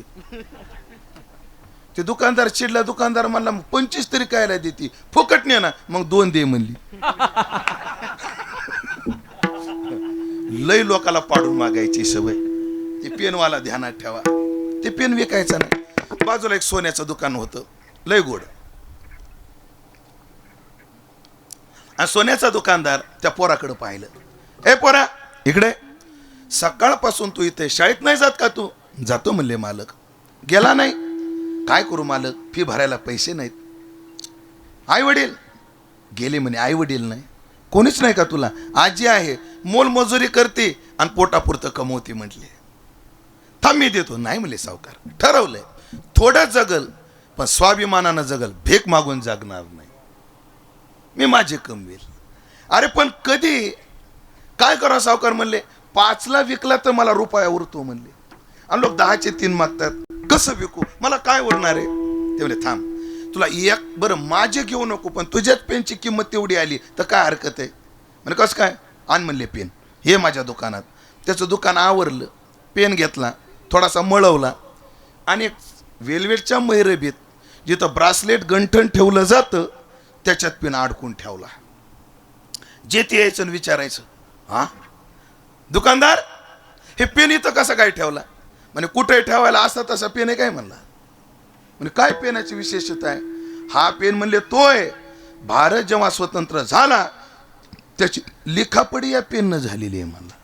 [SPEAKER 1] ते दुकानदार चिडला, दुकानदार म्हणला 25 तरी कायला देते, फुकट नाही ना, मग 2 दे म्हणली. लय लोकाला पाडून मागायची सवय. ते पेनवाला ध्यानात ठेवा, ते पेन विकायचं नाही. बाजूला एक सोन्याचं दुकान होतं, लय गोड. आणि सोन्याचा दुकानदार त्या पोराकडे पाहिलं. ए पोरा इकडे, सकाळपासून तू इथे शाळेत नाही जात का तू? जातो म्हणले मालक. गेला नाही? काय करू मालक, फी भरायला पैसे नाहीत. आई वडील गेले म्हणे. आई वडील नाही? कोणीच नाही का तुला? आजी आहे, मोलमजुरी करते आणि पोटापुरतं कमवते म्हटले. थांब मी देतो. नाही म्हणले सावकार, ठरवलंय थोडं जगल पण स्वाभिमानानं जगल, भीक मागून जगणार नाही, मी माझे कमवेल. अरे पण कधी काय करा सावकार म्हणले, 5ला विकला तर मला रुपया उरतो म्हणले, आणि लोक 10चे 3 मागतात, कसं विकू, मला काय उरणार आहे? ते म्हणले थांब, तुला एक बरं माझे घेऊ नको, पण तुझ्याच पेनची किंमत तेवढी आली तर काय हरकत आहे? म्हणजे कसं काय? आण म्हणले पेन, हे माझ्या दुकानात. त्याचं दुकान आवरलं, पेन घेतला, थोडासा मळवला, आणि एक वेलवेटच्या मैरबीत जिथं ब्रासलेट गंठण ठेवलं जातं त्याच्यात पेन अडकून ठेवला. जे ते यायचं आणि विचारायचं, हा दुकानदार हे पेन इथं कसं काय ठेवला? म्हणजे कुठे ठेवायला असा तसा पेन आहे काय म्हणला. म्हणजे काय पेनाची विशेषता आहे? हा पेन म्हणले तोय भारत जेव्हा स्वतंत्र झाला त्याची लिखापडी या पेननं झालेली आहे म्हणला.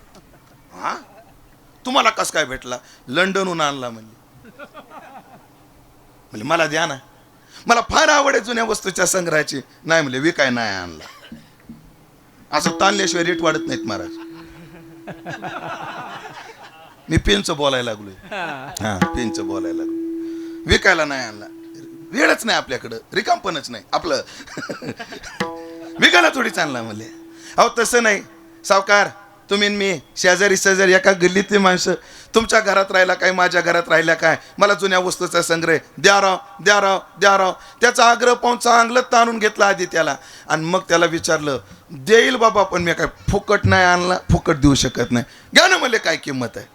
[SPEAKER 1] हा तुम्हाला कस काय भेटला? लंडनहून आणला म्हणले. म्हणजे मला द्या ना, मला फार आवड आहे जुन्या वस्तूच्या संग्रहाची. नाही म्हणले विकाय नाही आणला. असं ताणल्याशिवाय रेट वाढत नाहीत महाराज. मी पेनचं बोलायला लागलोय. हा पेनचं बोलायला लागलो. विकायला नाही आणला, वेळच नाही आपल्याकडं, रिकामपणच नाही आपलं. विकायला थोडीच आणला म्हणले. अहो तसं नाही सावकार, तुम्ही मी शेजारी शेजारी एका गल्लीतली माणसं, तुमच्या घरात राहिला काय माझ्या घरात राहिला काय, मला जुन्या वस्तूचा संग्रह द्या राव द्या राव द्या राव. त्याचा आग्रह पाहून चांगलं ताणून घेतला आधी त्याला, आणि मग त्याला विचारलं देईल बाबा, पण मी काय फुकट नाही आणला, फुकट देऊ शकत नाही. घ्या ना म्हणले, काय किंमत आहे?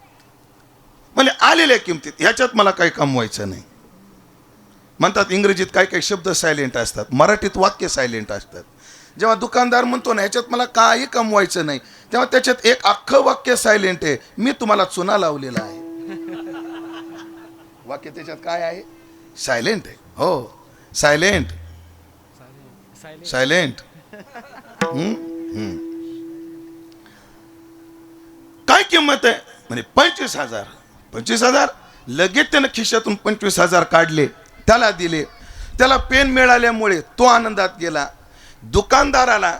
[SPEAKER 1] म्हणजे आलेल्या किमतीत, ह्याच्यात मला काही कमवायचं नाही. म्हणतात इंग्रजीत काही काही शब्द सायलेंट असतात, मराठीत वाक्य सायलेंट असतात. जेव्हा दुकानदार म्हणतो ना ह्याच्यात मला काही कमवायचं नाही, तेव्हा त्याच्यात एक अख्खं वाक्य सायलेंट आहे, मी तुम्हाला चुना लावलेला आहे. वाक्य त्याच्यात काय आहे? सायलेंट आहे. हो सायलेंट सायलेंट. काय किंमत आहे? म्हणजे 25,000. 25,000. लगेच त्यानं खिशातून 25,000 काढले, त्याला दिले. त्याला पेन मिळाल्यामुळे तो आनंदात गेला. दुकानदाराला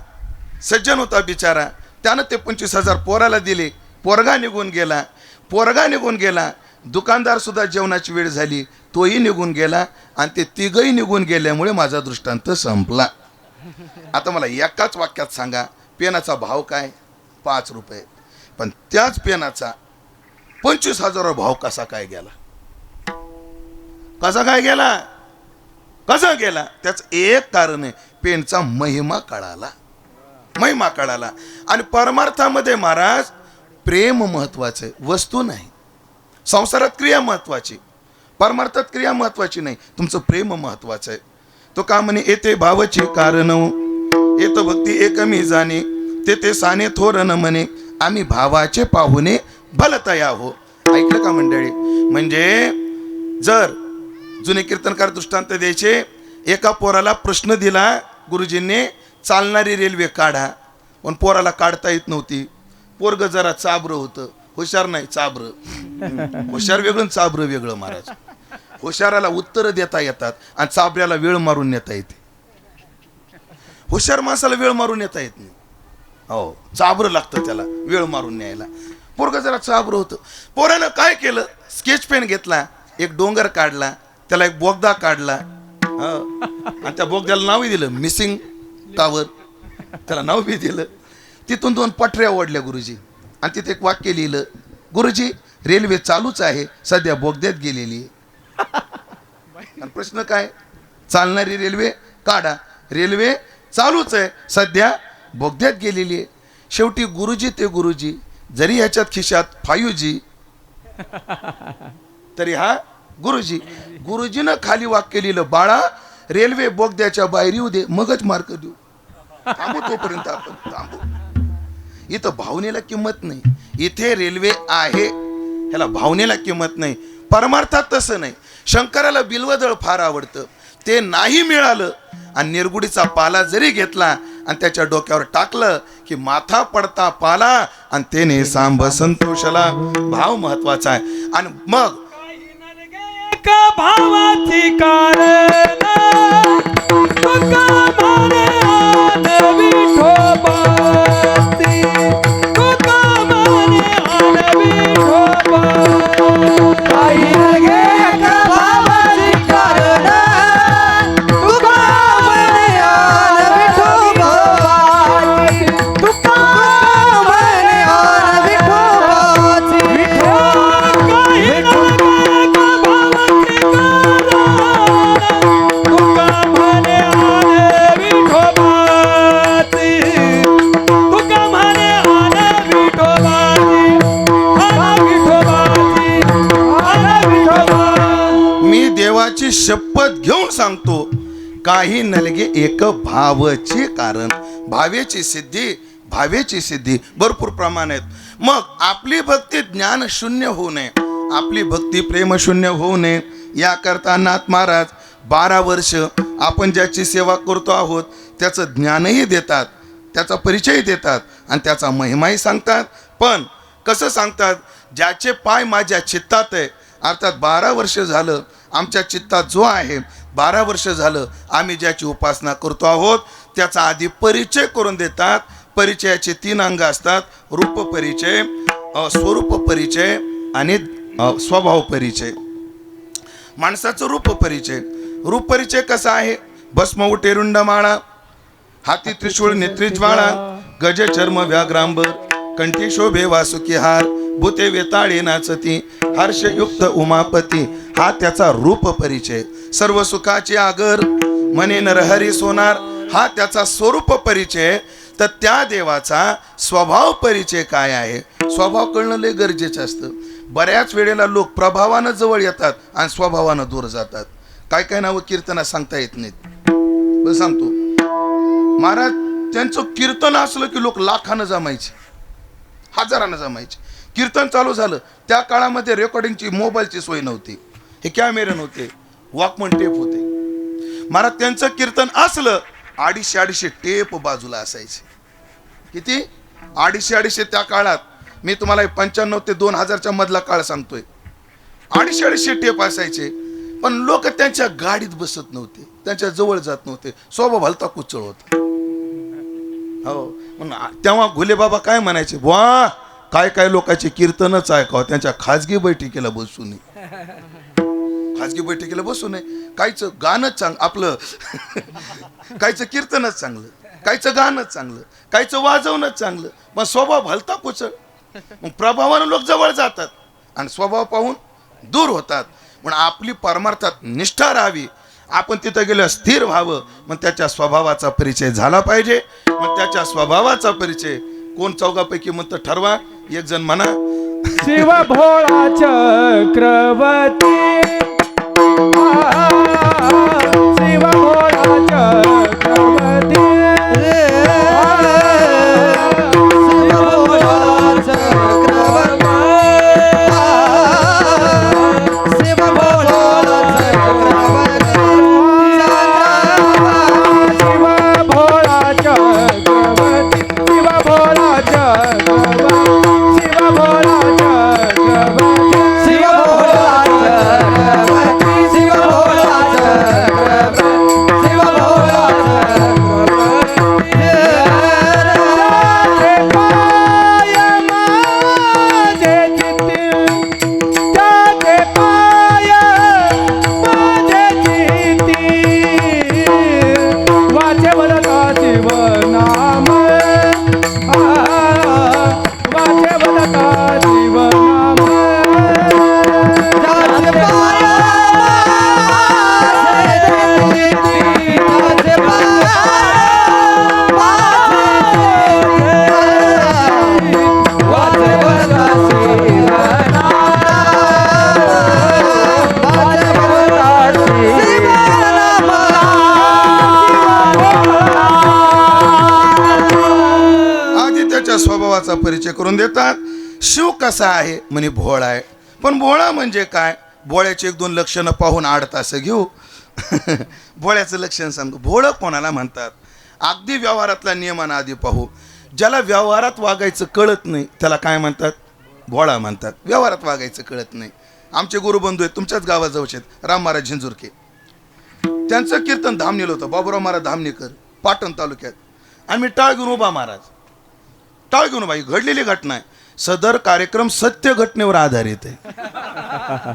[SPEAKER 1] सज्जन होता बिचारा, त्यानं ते 25,000 पोराला दिले. पोरगा निघून गेला. पोरगा निघून गेला, दुकानदार सुद्धा जेवणाची वेळ झाली, तोही निघून गेला, आणि ते तिघही निघून गेल्यामुळे माझा दृष्टांत संपला. आता मला एकाच वाक्यात सांगा, पेनाचा भाव काय? 5 रुपये. पण त्याच पेनाचा 25,000 भाव कसा काय गेला? कसा काय गेला? कसा गेला? त्याच एक कारण आहे, पेनचा महिमा कळाला. महिमा कळाला. आणि परमार्थामध्ये महाराज प्रेम महत्वाचं आहे, वस्तू नाही. संसारात क्रिया महत्वाची, परमार्थात क्रिया महत्वाची नाही, तुमचं प्रेम महत्वाचं आहे. तो का म्हणे, येते भावची कारण येतो भक्ती एकमी जाणे, ते साने थोर न म्हणे, आम्ही भावाचे पाहुणे भलतया हो. ऐकलं का मंडळी? म्हणजे जर जुने कीर्तनकार दृष्टांत द्यायचे, एका पोराला प्रश्न दिला गुरुजींनी, चालणारी रेल्वे काढा, पण पोराला काढता येत नव्हती. पोरग जरा चाबरं होतं, हुशार नाही चाबरं. हुशार वेगळं चाबरं वेगळं महाराज. हुशाराला उत्तर देता येतात आणि चाबऱ्याला वेळ मारून नेता येते. हुशार माणसाला वेळ मारून नेता येत नाही. हो चाबरं लागतं त्याला वेळ मारून न्यायला. पोरग जरा चाबरं होतं. पोरानं काय केलं, स्केच पेन घेतला, एक डोंगर काढला, त्याला एक बोगदा काढला, आणि त्या बोगद्याला नावही दिलं मिसिंग टावर. त्याला नाव बी दिलं. तिथून 2 पटऱ्या ओढल्या गुरुजी आणि तिथे एक वाक्य लिहिलं, गुरुजी रेल्वे चालूच आहे, सध्या बोगद्यात गेलेली आहे. आणि प्रश्न काय, चालणारी रेल्वे काढा, रेल्वे चालूच आहे, सध्या बोगद्यात गेलेली आहे. शेवटी गुरुजी ते गुरुजी, जरी ह्याच्यात खिशात 5G तरी हा गुरुजी. गुरुजीनं खाली वाक्य लिहिलं, बाळा रेल्वे बोगद्याच्या बाहेर येऊ दे, मगच मार्क देऊ. थांबू तोपर्यंत आपण थांबू. इथं भावनेला किंमत नाही, इथे रेल्वे आहे ह्याला भावनेला किंमत नाही. परमार्थात तसं नाही. शंकराला बिल्वदळ फार आवडतं, ते नाही मिळालं आणि निरगुडीचा पाला जरी घेतला आणि त्याच्या डोक्यावर टाकलं की माथा पडता पाला आणि तेने सांभ संतोषला. भाव महत्वाचा आहे. आणि मग
[SPEAKER 2] एका भावाची कारण तुका माने आन विठोबाची, तुका माने आन विठोबाची. काही नगे एका भावाची कारण तुका माने आन विठोबाची, तुका माने आन विठोबाची. काही नगे एका भावाची तुका म्हणे आन विठोबाची, तुका म्हणे आन विठोबाची, आन विठोबाची, आन विठोबाची.
[SPEAKER 1] मी देवाची शपथ घेऊन सांगतो, काही नलगे एक भावचे कारण. भावेची सिद्धी, भावेची सिद्धी भरपूर प्रमाणात. मग आपली भक्ती ज्ञान शून्य होऊ नये, आपली भक्ती प्रेम शून्य होऊ नये, याकरता नाथ महाराज 12 वर्ष आपण ज्याची सेवा करतो आहोत त्याचं ज्ञानही देतात, त्याचा परिचय देतात आणि त्याचा महिमाही सांगतात. पण कसं सांगतात, ज्याचे पाय माझ्या चित्तात आहे, अर्थात 12 वर्ष झालं आमच्या चित्तात जो आहे, 12 वर्ष झालं आम्ही ज्याची उपासना करतो आहोत त्याचा आधी परिचय करून देतात. परिचयाचे 3 अंग असतात, रूप परिचय, स्वरूप परिचय आणि स्वभाव परिचय. माणसाचं रूप परिचय, रूप परिचय कसा आहे, भस्म उटेरुंड माळा, हाती त्रिशूळ नेत्री ज्वाळा, गज चर्म व्याघ्रांबर, कंठी शोभे वासुकी हार, भूते वेताळे नाचती, हर्षयुक्त उमापती. हा त्याचा रूप परिचय. सर्व सुखाचे आगर मने नरहरी सोनार, हा त्याचा स्वरूप परिचय. तर त्या देवाचा स्वभाव परिचय काय आहे, स्वभाव कळणं लय गरजेचं असतं. बऱ्याच वेळेला लोक प्रभावानं जवळ येतात आणि स्वभावानं दूर जातात. काय काय नावं कीर्तना सांगता येत नाहीत. बस सांगतो, महाराज त्यांचं कीर्तन असलं की लोक लाखानं जमायचे, हजारानं जमायचे. कीर्तन चालू झालं, त्या काळामध्ये रेकॉर्डिंगची मोबाईलची सोय नव्हती, हे कॅमेरे नव्हते, वॉकमन टेप होते. महाराज त्यांचं कीर्तन असलं 250 टेप बाजूला असायचे. किती? 250 त्या काळात. मी तुम्हाला 95 ते 2000च्या मधला काळ सांगतोय. 250 टेप असायचे. पण लोक त्यांच्या गाडीत बसत नव्हते, त्यांच्या जवळ जात नव्हते, स्वभाव भलता कुचळ होता. हो, तेव्हा घुले बाबा काय म्हणायचे, वा काय काय लोकांचे कीर्तनच ऐकावं, त्यांच्या खाजगी बैठकीला बसू नये, खाजगी बैठकीला बसू नये. कायचं गाणंच चांगलं आपलं कायचं कीर्तनच चांगलं, कायचं गाणंच चांगलं, कायचं वाजवणंच चांगलं, मग स्वभाव भलता कुचळ. मग प्रभावानं लोक जवळ जातात आणि स्वभाव पाहून दूर होतात. म्हणून आपली परमार्थात निष्ठा राहावी, आपण तिथं गेलं स्थिर व्हावं. मग त्याच्या स्वभावाचा परिचय झाला पाहिजे. मग त्याच्या स्वभावाचा परिचय कोण चौघापैकी म्हणतं ठरवा. एक जण म्हणा,
[SPEAKER 2] शिव भोळा चक्रवर्ती, शिव भोळा चक्रवर्ती, शिव भोळा चक्रवर्ती, शिव भोळा चक्रवर्ती, शिव भोळा चक्रवर्ती, शिव भोळा चक्रवर्ती, शिव भोळा चक्रवर्ती, शिव भोळा चक्रवर्ती, शिव भोळा
[SPEAKER 1] शिवाच्या स्वभावाचा परिचय करून देतात. शिव कसा आहे म्हणे भोळा आहे. पण भोळा म्हणजे काय? भोळ्याची 1-2 लक्षणं पाहून 8 तास घेऊ. भोळ्याचं लक्षण सांगू. भोळं कोणाला म्हणतात? अगदी व्यवहारातल्या नियमांना आधी पाहू. ज्याला व्यवहारात वागायचं कळत नाही त्याला काय म्हणतात? भोळा म्हणतात. व्यवहारात वागायचं कळत नाही. आमचे गुरुबंधू आहेत, तुमच्याच गावाजवळचे आहेत, राम महाराज झिंजुरके. त्यांचं कीर्तन धाम नेलं होतं, बाबूराव महाराज धामणेकर, पाटण तालुक्यात. आणि मी टाळ घेऊन उभा महाराज, टाळ घेऊन उभा. ही घडलेली घटना आहे. सदर कार्यक्रम सत्य घटनेवर आधारित आहे.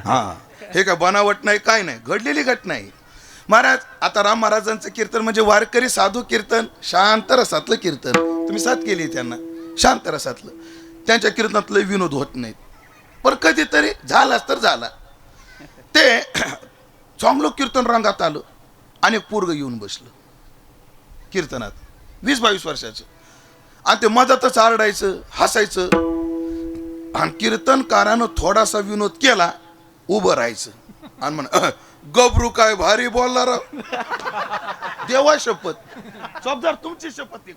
[SPEAKER 1] हा, हे काय बनावट नाही, काय नाही, घडलेली घटना आहे. महाराज आता राम महाराजांचं कीर्तन म्हणजे वारकरी साधू कीर्तन, शांत रसातलं कीर्तन. तुम्ही साथ केली त्यांना, शांत रसातलं. त्यांच्या कीर्तनातलं विनोद होत नाहीत, पण कधीतरी झालाच तर झाला. ते चांगलं कीर्तन रंगात आलं आणि एक पोरगं येऊन बसलं कीर्तनात, 20-22 वर्षाचं. आणि ते मधातच आरडायचं, हसायचं. आणि कीर्तनकारानं थोडासा विनोद केला, उभं राहायचं आणि म्हण, गबरू काय भारी बोलला राव. देवा शपथ, चौबदार तुमची शपथ.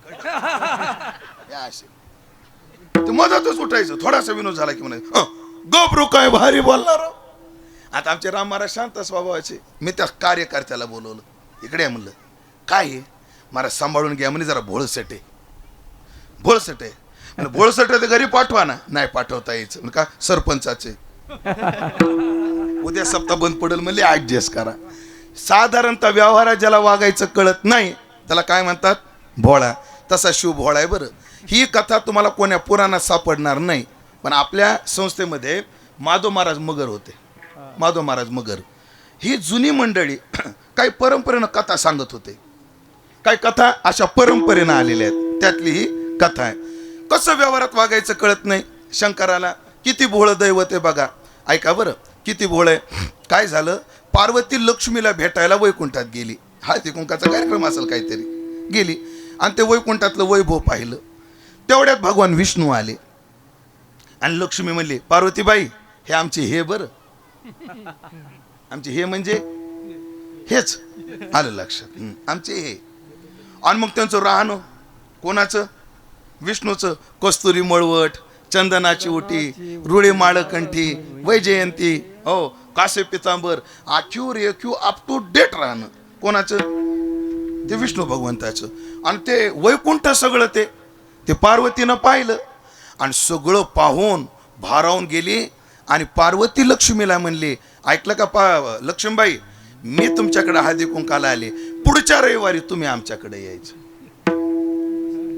[SPEAKER 1] ते मधातच उठायचं, थोडासा विनोद झाला की म्हणायचं, गबरू काय भारी बोलला राव. आता आमचे राम महाराज शांत स्वभावाचे. मी त्या कार्यकर्त्याला बोलवलं, इकडे आहे म्हणलं. काय आहे? महाराज सांभाळून घ्या म्हणे, जरा भोळसट आहे. भोळसट आहे, भोळसट आहे तर घरी पाठवा ना. नाही पाठवता यायचं का? सरपंचाचे उद्या सप्ताह बंद पडेल म्हणले, ऍडजस्ट करा. साधारणतः व्यवहारात ज्याला वागायचं कळत नाही त्याला काय म्हणतात? भोळा. तसा शिव भोळा आहे. बरं, ही कथा तुम्हाला कोण्या पुराणात सापडणार नाही, पण आपल्या संस्थेमध्ये माधव महाराज मगर होते. माधव महाराज मगर ही जुनी मंडळी काही परंपरेनं कथा सांगत होते. काही कथा अशा परंपरेनं आलेल्या आहेत, त्यातली ही कथा आहे. कसं व्यवहारात वागायचं कळत नाही शंकराला. किती भोळं दैवत आहे बघा. ऐका बरं, किती भोळं आहे. काय झालं? पार्वती लक्ष्मीला भेटायला वैकुंठात गेली. हळदी कुंकाचा कार्यक्रम असेल काहीतरी, गेली आणि ते वैकुंठातलं वैभव पाहिलं. तेवढ्यात भगवान विष्णू आले आणि लक्ष्मी म्हणली, पार्वतीबाई हे आमचे हे बरं. आमचे हे म्हणजे हेच, आलं लक्षात, आमचे हे. आणि मग त्यांचं राहणं कोणाचं? विष्णूचं. कस्तुरी मळवट, चंदनाची ओटी, रुळे माळकंठी, वैजयंती, हो, कासे पितांबर, AQ अप टू डेट राहणं कोणाचं? ते विष्णू भगवंताचं. आणि ते वैकुंठ सगळं ते पार्वतीनं पाहिलं आणि सगळं पाहून भारावून गेली. आणि पार्वती लक्ष्मीला म्हणली, ऐकलं का लक्ष्मीबाई, मी तुमच्याकडे हळदी कुंकाला आले, पुढच्या रविवारी तुम्ही आमच्याकडे यायचं.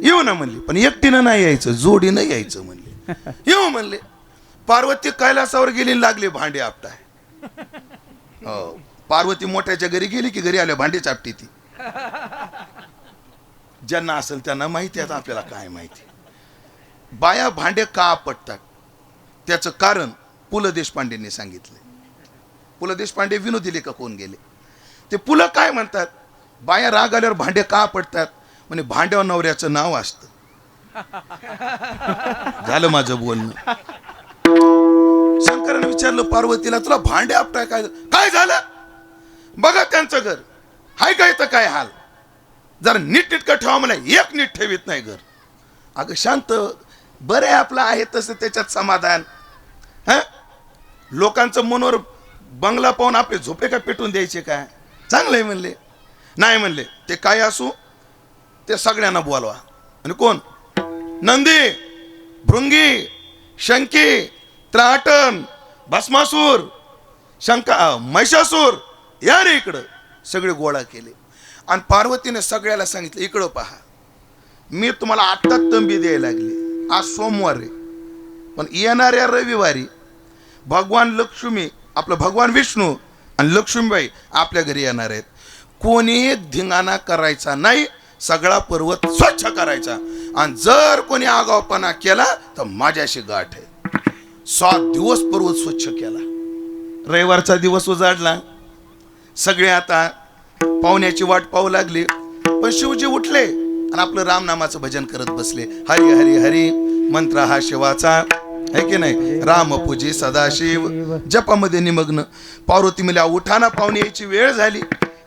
[SPEAKER 1] येऊ ना म्हणली, पण एकटीनं नाही यायचं, जोडीनं यायचं म्हणले. येऊ म्हणले. पार्वती कैलासावर गेली, लागली भांडे आपटाय. हो, पार्वती मोठ्याच्या घरी गेली की घरी आल्या भांडे चापटी. ती ज्यांना असेल त्यांना माहिती आहे, आपल्याला काय माहिती. बाया भांडे का आपटतात त्याचं कारण पु ल देशपांडेंनी सांगितलं. पु ल देशपांडे विनोदी लेखक कोण गेले. ते पुलं काय म्हणतात? बाया राग आल्यावर भांडे का आपटतात म्हणे, भांड्यावर नवऱ्याचं नाव असतं. झालं माझं बोलणं. शंकराने विचारलं पार्वतीला, तुला भांडे आपटाय काय झालं? बघा त्यांचं घर हाय काय तर काय हाल. जरा नीटनेटकं ठेवा मला, एक नीट ठेवीत नाही घर. अगं शांत, बरं आहे आपलं, आहे तसं त्याच्यात समाधान. हा, लोकांचं मनोर बंगला पाहून आपले झोपे का पेटून द्यायचे काय? चांगलंय म्हणले. नाही म्हणले, ते काय असू ते सगळ्यांना बोलवा. आणि कोण? नंदी, भृंगी, शंकी, त्राटन, भस्मासूर, महिषासूर, या रे इकडं. सगळे गोळा केले आणि पार्वतीने सगळ्याला सांगितलं, इकडं पहा, मी तुम्हाला आत्ताच तंबी द्यायला लागली. आज सोमवार आहे, पण येणाऱ्या रविवारी भगवान लक्ष्मी, आपलं भगवान विष्णू आणि लक्ष्मीबाई आपल्या घरी येणार आहेत. कोणी धिंगाणा करायचा नाही, सगळा पर्वत स्वच्छ करायचा. आणि जर कोणी आगावपणा केला तर माझ्याशी गाठ आहे. 7 दिवस पर्वत स्वच्छ केला. रविवारचा दिवस उजाडला. सगळे आता पाहुण्याची वाट पाहू लागले. पण शिवजी उठले आणि आपलं रामनामाचं भजन करत बसले. हरी हरी हरी मंत्र हा शिवाचा आहे की नाही. राम पूजी सदाशिव जपामध्ये निमग्न. पार्वती म्हणल्या, उठा ना, पाहुणे यायची वेळ झाली,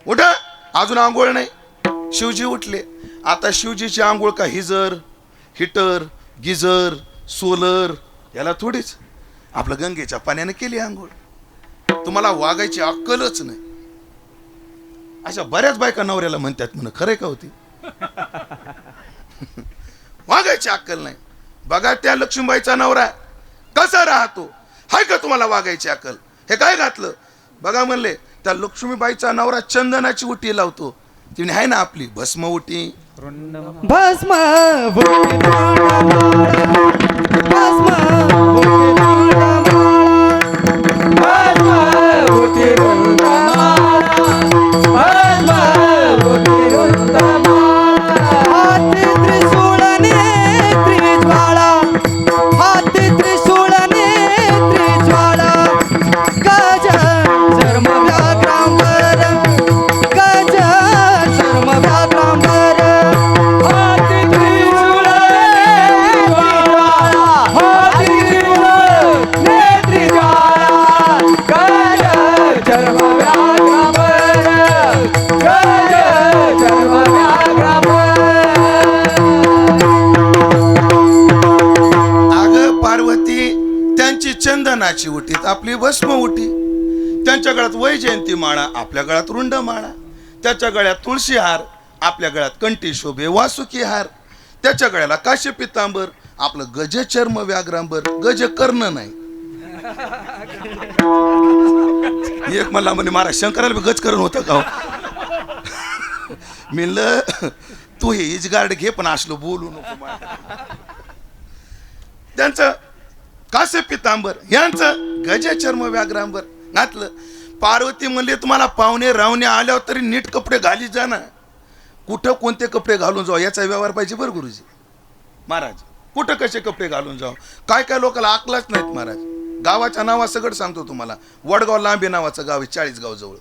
[SPEAKER 1] उठा, अजून आंघोळ नाही. शिवजी उठले. आता शिवजीची आंघोळ का हिजर, हिटर, गिजर सोलर याला थोडीच आपलं गंगेच्या पाण्याने केली आंघोळ. तुम्हाला वागायची अक्कलच नाही. अशा बऱ्याच बायका नवऱ्याला म्हणतात म्हण, खरंय का होती? वागायची अक्कल नाही. बघा त्या लक्ष्मीबाईचा नवरा कसा राहतो, हाय का तुम्हाला वागायची अक्कल? हे काय घातलं बघा म्हणले, त्या लक्ष्मीबाईचा नवरा चंदनाची उटी लावतो. तिने आहे ना आपली भस्म उटी,
[SPEAKER 2] भस्म भुटी भस्म भुटी हाती त्रिशूळने त्रिज्वाळा, हाती त्रिशूळने त्रिज्वाळा, गज चर्म व्याघ्रांबर, गज चर्म व्याघ्रांबर, हाती त्रिशूळने त्रिज्वाळा, हाती त्रिशूळने त्रिज्वाळा, गज चर्म व्याघ्रांबर, गज चर्म व्याघ्रांबर.
[SPEAKER 1] अग पार्वती त्यांची चंदनाची उटी, आपली भस्म उटी. त्यांच्या गळ्यात वैजयंती माळा, आपल्या गळ्यात रुंड माळा. त्याच्या गळ्यात तुळशी हार, आपल्या गळ्यात कंठी शोभे वासुकी हार. त्याच्या गळ्याला काश्य पितांबर, आपलं गज चर्म व्याघ्रांबर. गज कर्ण नाही. एक मला म्हणे महाराज शंकराला बी गज करण होतं का हो? म्हणलं तू हे इजगार्ड घे पण असलो बोलू नको मला. त्यांचं काश्य पितांबर, यांचं गज चर्म व्याघ्रांबर घातलं. पार्वती म्हणले तुम्हाला पाहुणे रावणे आल्यावर तरी नीट कपडे घाली जा ना. कुठं कोणते कपडे घालून जाऊ याचा व्यवहार पाहिजे बरं गुरुजी. महाराज कुठं कसे कपडे घालून जाऊ, काय काय लोकांना आकलाच नाहीत महाराज. गावाच्या नावा सगळं सांगतो तुम्हाला. वडगाव लांबे नावाचं गाव आहे, 40 गाव जवळ.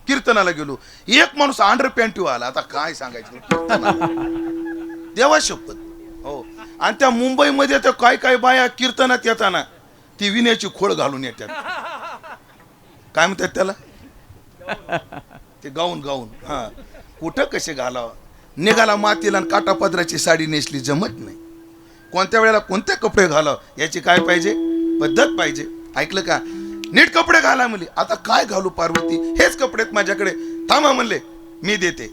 [SPEAKER 1] कीर्तनाला गेलो, एक माणूस अंडर पॅन्टी आला. आता काय सांगायचं कीर्तनाला, देवा शपथ. हो, आणि त्या मुंबईमध्ये त्या काय काय बाया कीर्तनात येताना ती विण्याची खोळ घालून येतात. काय म्हणतात त्याला, ते गाऊन गाऊन. हा, कुठं कसे घालावं. निघाला मातीला आणि काटापदराची साडी नेसली जमत नाही. कोणत्या वेळेला कोणते कपडे घालावं याची काय पाहिजे, पद्धत पाहिजे. ऐकलं का? नीट कपडे घाला म्हणली. आता काय घालू पार्वती, हेच कपडे आहेत माझ्याकडे. थांबा म्हणले मी देते.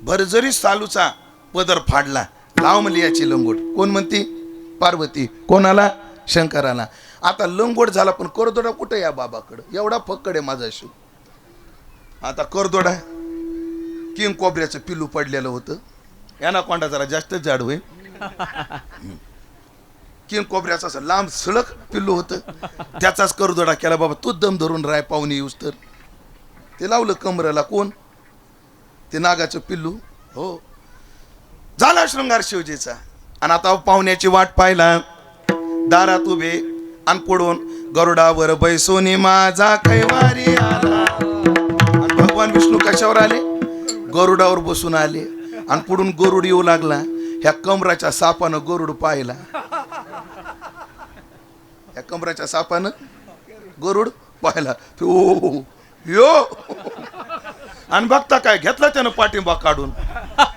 [SPEAKER 1] भरजरी सालूचा पदर फाडला, लाव म्हणली याची लंगोट. कोण म्हणती? पार्वती. कोणाला? शंकराला. आता लंगोट झाला, पण करदोडा कुठे या बाबाकडे? एवढा फक्कड आहे माझा शिव. आता करदोडा किंग कोबऱ्याचं पिल्लू पडलेलं होतं. याना कोंडा जरा जास्त जाड होईल. किंग कोबऱ्याचं असं लांब सळक पिल्लू होतं, त्याचाच करदोडा केला. बाबा तू दम धरून राय पाहुणे येऊस तर. ते लावलं कमरेला. कोण? ते नागाचं पिल्लू. हो, झाला शृंगार शिवजीचा. आणि आता पाहुण्याची वाट पाहिला. दारात उभे आणि पुढून गरुडावर बैसोनी माझा कैवारी आला. आणि भगवान विष्णू कशावर आले? गरुडावर बसून आले. आणि पुढून गरुड येऊ लागला. ह्या कमराच्या सापानं गरुड पाहिला. ह्या कमराच्या सापानं गरुड पाहिला. ओ यो, आणि बघता काय घेतला त्यानं पाठिंबा काढून.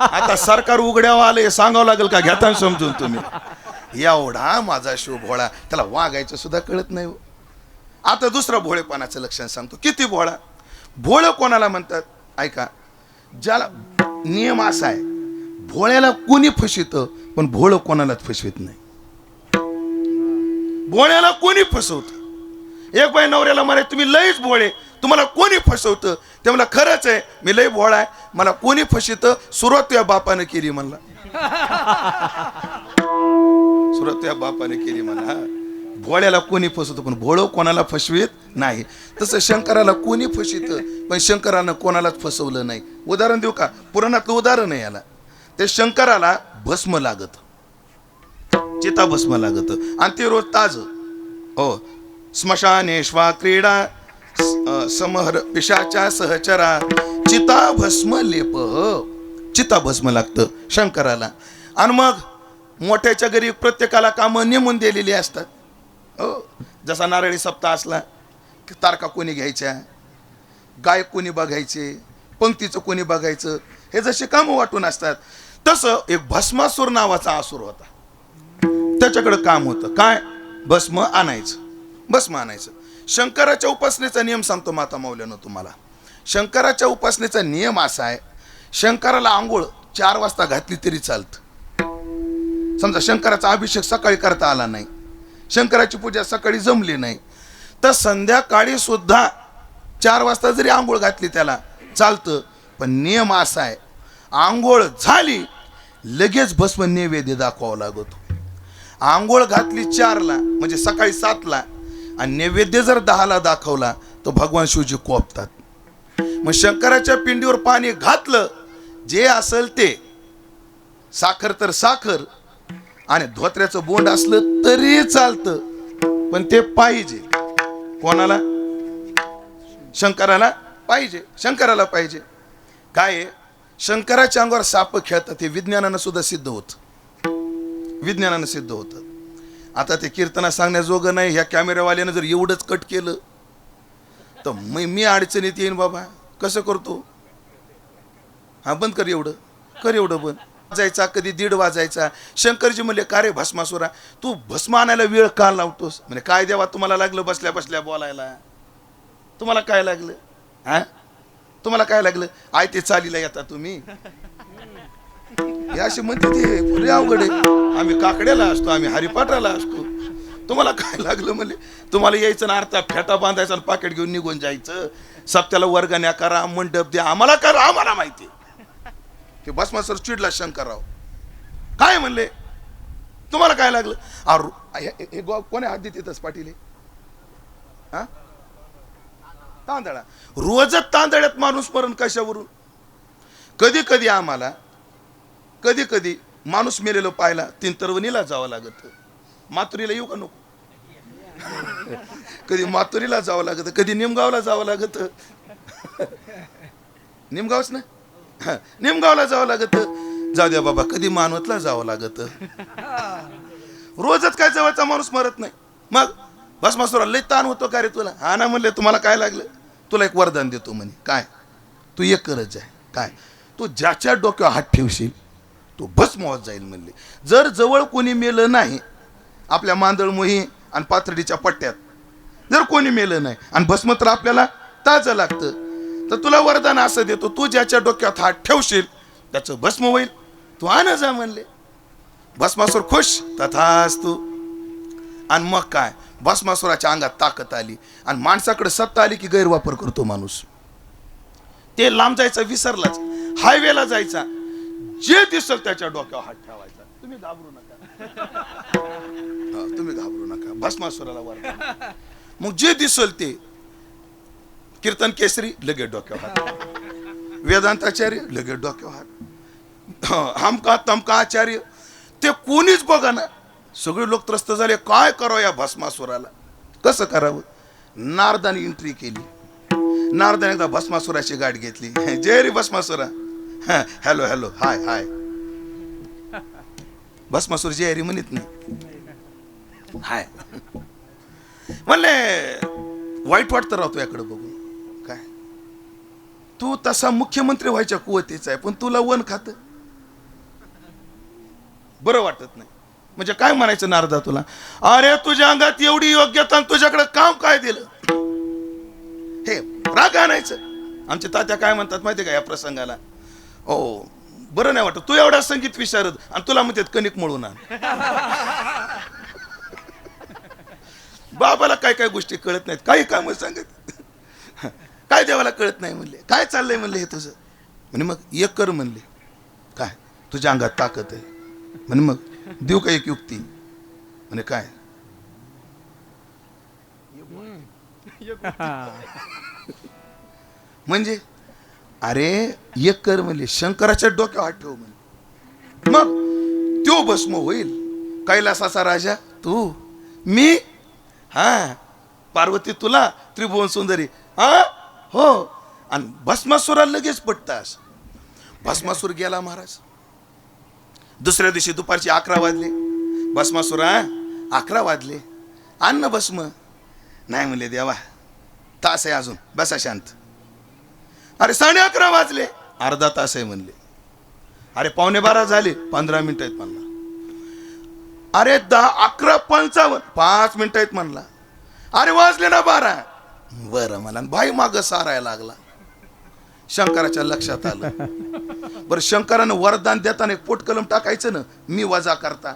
[SPEAKER 1] आता सरकार उघड्यावर आलं हे सांगावं लागेल का? घेता समजून तुम्ही. एवढा माझा शिव भोळा, त्याला वागायचं सुद्धा कळत नाही. आता दुसरा भोळेपणाचं लक्षण सांगतो. किती भोळा. भोळं कोणाला म्हणतात ऐका. ज्याला नियम असा आहे, भोळ्याला कोणी फसवितं पण भोळं कोणालाच फसवित नाही. भोळ्याला कोणी फसवतं. एक बाई नवऱ्याला म्हणे तुम्ही लईच भोळे, तुम्हाला कोणी फसवतं? ते मला खरंच आहे, मी लई भोळा आहे, मला कोणी फसवितं? सुरुवात तुझ्या बापाने केली म्हणला. सुरुवात तुझ्या बापाने केली म्हणला. भोळ्याला कोणी फसवतं पण भोळं कोणाला फसवीत नाही. तसं शंकराला कोणी फसवितं पण शंकरानं कोणालाच फसवलं नाही. उदाहरण देऊ का? पुराणातलं उदाहरण आहे याला. ते शंकराला भस्म लागत, चिता भस्म लागत, आणि ते रोज ताज. हो, स्मशानेश्वा क्रीडा समहर पिशाच्या सहचरा चिता भस्म लेप. चिता भस्म लागतं शंकराला. आणि मग मोठ्याच्या घरी प्रत्येकाला कामं नेमून दिलेली असतात. हो, जसा नारळी सप्ताह असला की तारका कोणी घ्यायच्या, गायक कोणी बघायचे, पंक्तीचं कोणी बघायचं, हे जसे कामं वाटून असतात. तसं एक भस्मासूर नावाचा असुर होता. त्याच्याकडं काम होतं काय, भस्म आणायचं. शंकराच्या उपासनेचा नियम सांगतो माता मौल्यानं तुम्हाला. शंकराच्या उपासनेचा नियम असा आहे, शंकराला आंघोळ 4 वाजता घातली तरी चालतं. समजा शंकराचा अभिषेक सकाळी करता आला नाही, शंकराची पूजा सकाळी जमली नाही, तर संध्याकाळी सुद्धा 4 वाजता जरी आंघोळ घातली त्याला चालतं. पण नियम असा आहे, आंघोळ झाली लगेच भस्म नैवेद्य दाखवावा लागतो. आंघोळ घातली 4ला म्हणजे सकाळी 7ला आणि नैवेद्य जर 10ला दाखवला तर भगवान शिवजी कोपतात. मग शंकराच्या पिंडीवर पाणी घातलं, जे असेल ते, साखर तर साखर आणि धोत्र्याचं बोंड असलं तरी चालतं, पण ते पाहिजे. कोणाला? शंकराला पाहिजे. काय आहे, शंकराच्या अंगावर साप खेळतात, हे विज्ञानानं सुद्धा सिद्ध होतं. आता ते कीर्तना सांगण्याजोगं नाही. ह्या कॅमेरावाल्यानं जर एवढंच कट केलं तर मी अडचणीत येईन बाबा. कसं करतो? हा, बंद कर, एवढं बंद. वाजायचा कधी 1:30 वाजायचा. शंकरजी म्हणले, का रे भस्मासुरा, तू भस्म आणायला वेळ का लावतोस? म्हणजे काय देवा तुम्हाला लागलं बसल्या बसल्या बोलायला? तुम्हाला काय लागलं? हा, तुम्हाला काय लागलं? आय ते चालीला येता तुम्ही? हे अशी म्हणते ते पुरे अवघड आहे. आम्ही काकड्याला असतो, आम्ही हरिपाठाला असतो, तुम्हाला काय लागलं? म्हणले तुम्हाला यायचं ना, अर्धा फेटा बांधायचा आणि पाकिट घेऊन निघून जायचं. सप्त्याला वर्गण्या करा, मंडप द्या, आम्हाला करा, आम्हाला माहिती. ते भस्मासुर चिडला शंकरराव. काय म्हणले, तुम्हाला काय लागलं? हे कोणी हात देत येतच पाटील? हा, तांदळा. रोजच तांदळ्यात माणूस मरण कशावरून? कधी कधी माणूस मेलेलं पाहिला 3 तरवणीला जावं लागत. मातुरीला येऊ का नको? कधी मातुरीला जावं लागत, कधी निमगावला जावं लागत. निमगावच ना, निमगावला जावं लागत. जाऊ द्या बाबा, कधी मानवतला जावं लागत. रोजच काय जवळचा माणूस मरत नाही. मग भस्मासुराला लय ताण होतो का रे तुला? हा ना, म्हणले तुम्हाला काय लागलं? तुला एक वरदान देतो म्हणे. काय? तू एक करत जाय. काय? तू ज्याच्या डोक्यावर हात ठेवशील तो भस्म होत जाईल म्हणले. जर जवळ कोणी मेलं नाही, आपल्या मांदळ मोही आणि पाथर्डीच्या पट्ट्यात जर कोणी मेलं नाही आणि भस्म तर आपल्याला ताजं लागतं, तर तुला वरदान असं देतो, तू ज्याच्या डोक्यात हात ठेवशील त्याचं भस्म होईल. तू आण जा म्हणले. भस्मासूर खुश, तथास्तु. आणि मग काय, भस्मासुराच्या अंगात ताकद आली आणि माणसाकडे सत्ता आली की गैरवापर करतो माणूस. ते लांब जायचा विसरलाच, हायवेला जायचा, जे दिसल त्याच्या डोक्यावर हात ठेवायचा. तुम्ही घाबरू नका, भस्मासुराला वरदान. मग जे दिसल ते, कीर्तन केसरी लगेच डोक्यावर हात, वेदांताचार्य लगेच डोक्यावर हात, हमका तमका आचार्य, ते कोणीच बघा ना. सगळे लोक त्रस्त झाले. काय करावं या भस्मासुराला? कसं करावं? नारदाने एंट्री केली. नारदाने एकदा भस्मासुराची गाठ घेतली. जय रे भस्मासुरा. हॅलो हॅलो, हाय हाय. भस्मासुर जय रे म्हणत नाही, हाय म्हणले. वाईट वाटतं राहतो याकडे बघून. काय तू तसा मुख्यमंत्री व्हायच्या कुवतीचा आहे, पण तुला वन खात बरं वाटत नाही. म्हणजे काय म्हणायचं नारदा तुला? अरे तुझ्या अंगात एवढी योग्यता आणि तुझ्याकडे काम काय दिलं? हे राग आणायचं. आमचे तात्या काय म्हणतात माहिती का या प्रसंगाला? ओ बरं नाही वाटत, तू एवढा संगीत विशारद आणि तुला म्हणतात कणिक मळून आण. बाबाला काय काय गोष्टी कळत नाहीत, काही काम सांगत, काय देवाला कळत नाही. म्हणले काय चाललंय म्हणले हे तुझं? म्हणे मग एक कर म्हणले. काय? तुझ्या अंगात ताकद आहे म्हणे. मग देऊ का एक युक्ती? म्हणे काय? म्हणजे अरे एक कर म्हणले, शंकराच्या डोक्यावर हात ठेव म्हणे, मग तो भस्म होईल. कैलासाचा राजा तू, मी, हा पार्वती तुला, त्रिभुवन सुंदरी, हा हो. आणि भस्मासुराला लगेच पटतास. भस्मासूर गेला महाराज. दुसऱ्या दिवशी दुपारची 11 वाजले. भस्मासुरा 11 वाजले, अन्न भस्म नाही म्हणले. देवा तास आहे अजून, बसा शांत. अरे 11:30 वाजले, अर्धा तास आहे म्हणले. अरे 11:15 झाले, 15 मिनिटं आहेत म्हणला. अरे 11:55 5 मिनिटं आहेत म्हणला. अरे वाजले ना 12. बरं मला भाई माग सारायला लागला. शंकराच्या लक्षात आलं. बरं शंकरानं वरदान देताना एक पोटकलम टाकायचं ना, मी वजा करता.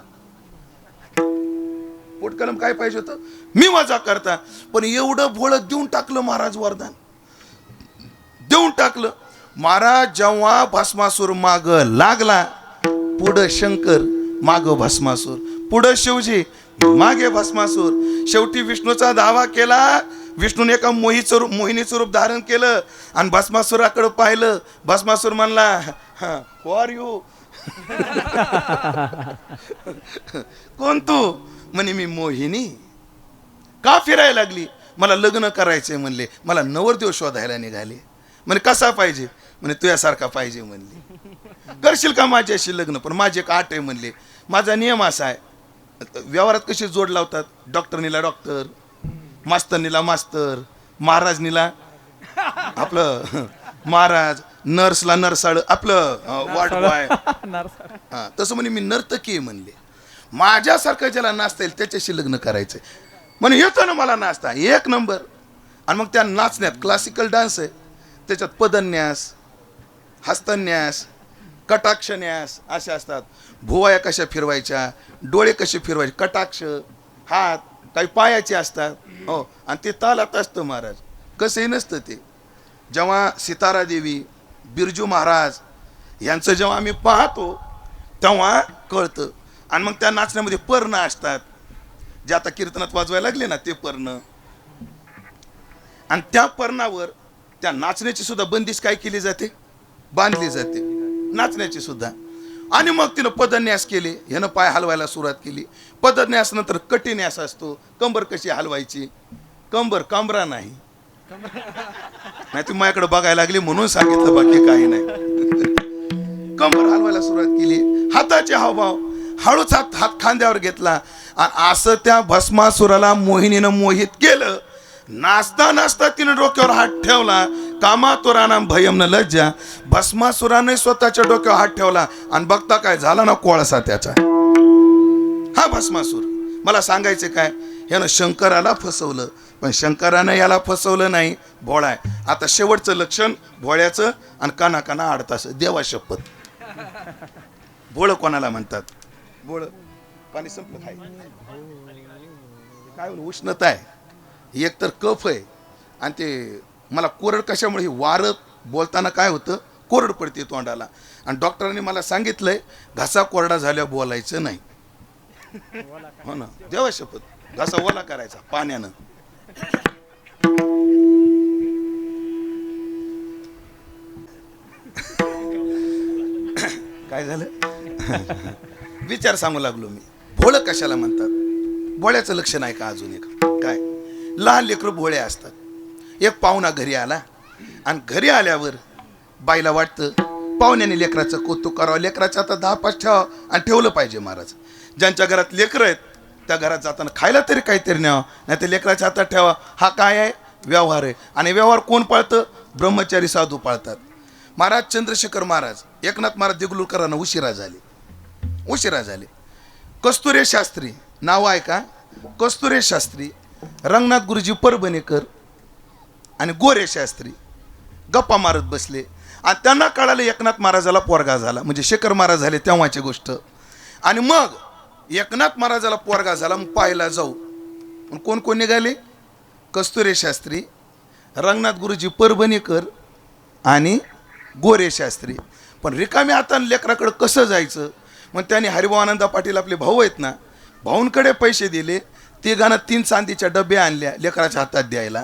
[SPEAKER 1] पोटकलम काय पाहिजे होतं, मी वजा करता. पण एवढं भोळं देऊन टाकलं महाराज, वरदान देऊन टाकलं महाराज. जेव्हा भस्मासूर माग लागला, पुढं शंकर माग भस्मासूर, पुढं शिवजी मागे भस्मासूर. शेवटी विष्णूचा दावा केला. विष्णूने एका मोहिनीचं रूप धारण केलं आणि भस्मासुराकडे पाहिलं. भस्मासूर म्हणला, हु आर यू? कोण तू? म्हणे मी मोहिनी. का फिरायला लागली? मला लग्न करायचंय म्हणले. मला नवरदेव शोधायला निघाले. म्हणे कसा पाहिजे? म्हणे तुझ्यासारखा पाहिजे म्हणले. करशील का माझ्याशी लग्न? पण माझी एक अट आहे म्हणले. माझा नियम असा आहे, व्यवहारात कशी जोड लावतात, डॉक्टरनीला डॉक्टर, मास्तरनीला मास्तर, महाराजनीला आपलं महाराज, नर्सला नर्साळ, आपलं वार्ड बॉय. हा तसं म्हणे मी नर्तकी आहे म्हणले. माझ्यासारखं ज्याला नाचता येईल त्याच्याशी लग्न करायचंय म्हणे. येतं ना मला नाचता एक नंबर. आणि मग त्या नाचण्यात क्लासिकल डान्स आहे, त्याच्यात पदन्यास, हस्तन्यास, कटाक्षन्यास असे असतात. भुवया कशा फिरवायच्या, डोळे कसे फिरवायचे, कटाक्ष, हात काही पायाचे असतात. हो, आणि ते तालात असतं महाराज. कसंही नसतं ते. जेव्हा सितारा देवी, बिरजू महाराज यांचं जेव्हा आम्ही पाहतो तेव्हा कळतं. आणि मग त्या नाचण्यामध्ये पर्ण असतात, जे आता कीर्तनात वाजवायला लागले ना ते पर्ण. आणि त्या पर्णावर त्या नाचण्याची सुद्धा बंदिश काय केली जाते, बांधली जाते नाचण्याची सुद्धा. आणि मग तिनं पदन्यास केले. ह्यानं पाय हलवायला सुरुवात केली. पदन्यास नंतर कटीन्यास असतो. कंबर कशी हलवायची, कंबरा नाही ती माझ्याकडे बघायला लागली म्हणून सांगितलं, बाकी काही नाही. कंबर हलवायला सुरुवात केली. हाताचे हावभाव, हळूच हात खांद्यावर घेतला आणि असं त्या भस्मासुराला मोहिनीनं मोहित केलं. नाचता नाचता तिने डोक्यावर हात ठेवला. कामातुरानां भयम न लज्जा. भस्मासुराने स्वतःच्या डोक्यावर हात ठेवला आणि बघता काय झाला ना, कोळसा त्याचा. हा भस्मासूर. मला सांगायचं काय, यानं शंकराला फसवलं, पण शंकरानं याला फसवलं नाही. भोळा आहे. आता शेवटचं लक्षण भोळ्याचं आणि काना आडतास. देवा शपथ, भोळ कोणाला म्हणतात? भोळ पाणी संपलं काय? काय उष्णता आहे, एक तर कफ आहे, आणि ते मला कोरड कशामुळे, वारं बोलताना काय होतं, कोरड पडते तोंडाला. आणि डॉक्टरांनी मला सांगितलंय घसा कोरडा झाल्यावर बोलायचं नाही. हो ना, देवा शपथ, घसा ओला करायचा पाण्यानं. काय झालं? विचार सांगू लागलो मी. भोळ कशाला म्हणतात? भोळ्याचं लक्षण आहे का अजून एक? काय, लहान लेकरं भोळे असतात. एक पाहुणा घरी आला आणि घरी आल्यावर बाईला वाटतं पाहुण्याने लेकराचं कौतुक करावं, लेकराचं आता 10-5 ठेवा आणि ठेवलं पाहिजे महाराज. ज्यांच्या घरात लेकरं आहेत त्या घरात जाताना खायला तरी काहीतरी न्यावं, नाही तर लेकराच्या हातात ठेवा. हा काय आहे? व्यवहार आहे. आणि व्यवहार कोण पाळतं? ब्रह्मचारी साधू पाळतात. महाराज चंद्रशेखर महाराज, एकनाथ महाराज देगलूरकरांना उशिरा झाले. कस्तुरे शास्त्री नाव आहे का? कस्तुरे शास्त्री, रंगनाथ गुरुजी परभणेकर आणि गोरे शास्त्री गप्पा मारत बसले. आणि त्यांना कळालं एकनाथ महाराजाला पोरगा झाला, म्हणजे शेखर महाराज झाले तेव्हाची गोष्ट. आणि मग एकनाथ महाराजाला पोरगा झाला, मग पाहायला जाऊ. कोण कोण निघाले? कस्तुरे शास्त्री, रंगनाथ गुरुजी परभणेकर आणि गोरे शास्त्री. पण रिकामी आता लेकराकडे कसं जायचं? मग त्यांनी हरिभाऊ आनंदा पाटील आपले भाऊ आहेत ना, भाऊंकडे पैसे दिले. तिघांना 3 चांदीच्या डब्या आणल्या लेकराच्या हातात द्यायला.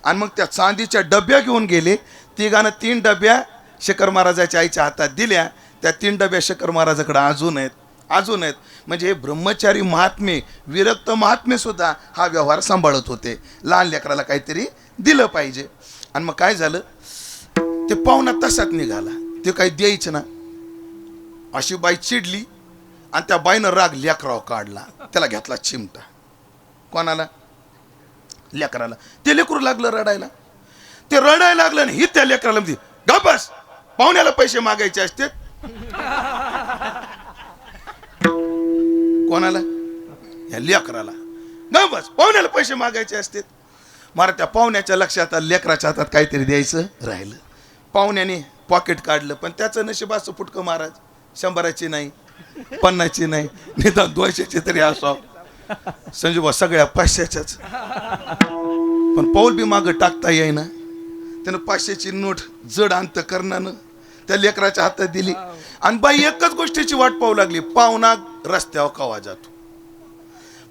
[SPEAKER 1] आणि मग त्या चांदीच्या डब्या घेऊन गेले. तिघांना 3 डब्या शेखर महाराजाच्या आईच्या हातात दिल्या. त्या 3 डब्या शेखर महाराजाकडे अजून आहेत. म्हणजे हे ब्रह्मचारी महात्मे, विरक्त महात्मे सुद्धा हा व्यवहार सांभाळत होते. लहान लेकराला काहीतरी दिलं पाहिजे. आणि मग काय झालं, ते पाहुणा तसाच निघाला, ते काही द्यायचं ना. अशी बाई चिडली आणि त्या बाईनं राग लेकराव काढला, त्याला घेतला चिमटा. कोणाला? लेकराला. ते लेकरू लागलं रडायला. ते रडायला लागलं आणि ही त्या लेकराला म्हणते, गा बस, पाहुण्याला पैसे मागायचे असते. कोणाला? ह्या लेकराला न बस पाहुण्याला पैसे मागायचे असते. मारा त्या पाहुण्याच्या लक्षात आलं लेकराच्या हातात काहीतरी द्यायचं राहिलं. पाहुण्याने पॉकेट काढलं, पण त्याचं नशीब असं फुटकं महाराज, 100ची नाही, 50ची नाही, निदान 200ची तरी असावं. संजूबा सगळ्या 500च्याच. पण पाऊल बी मागं टाकता येईना. त्यानं 500ची नोट जड अंतकरणानं त्या लेकराच्या हातात दिली. आणि बाई एकच गोष्टीची वाट पाहू लागली, पाहुणा रस्त्यावर कवा जातो.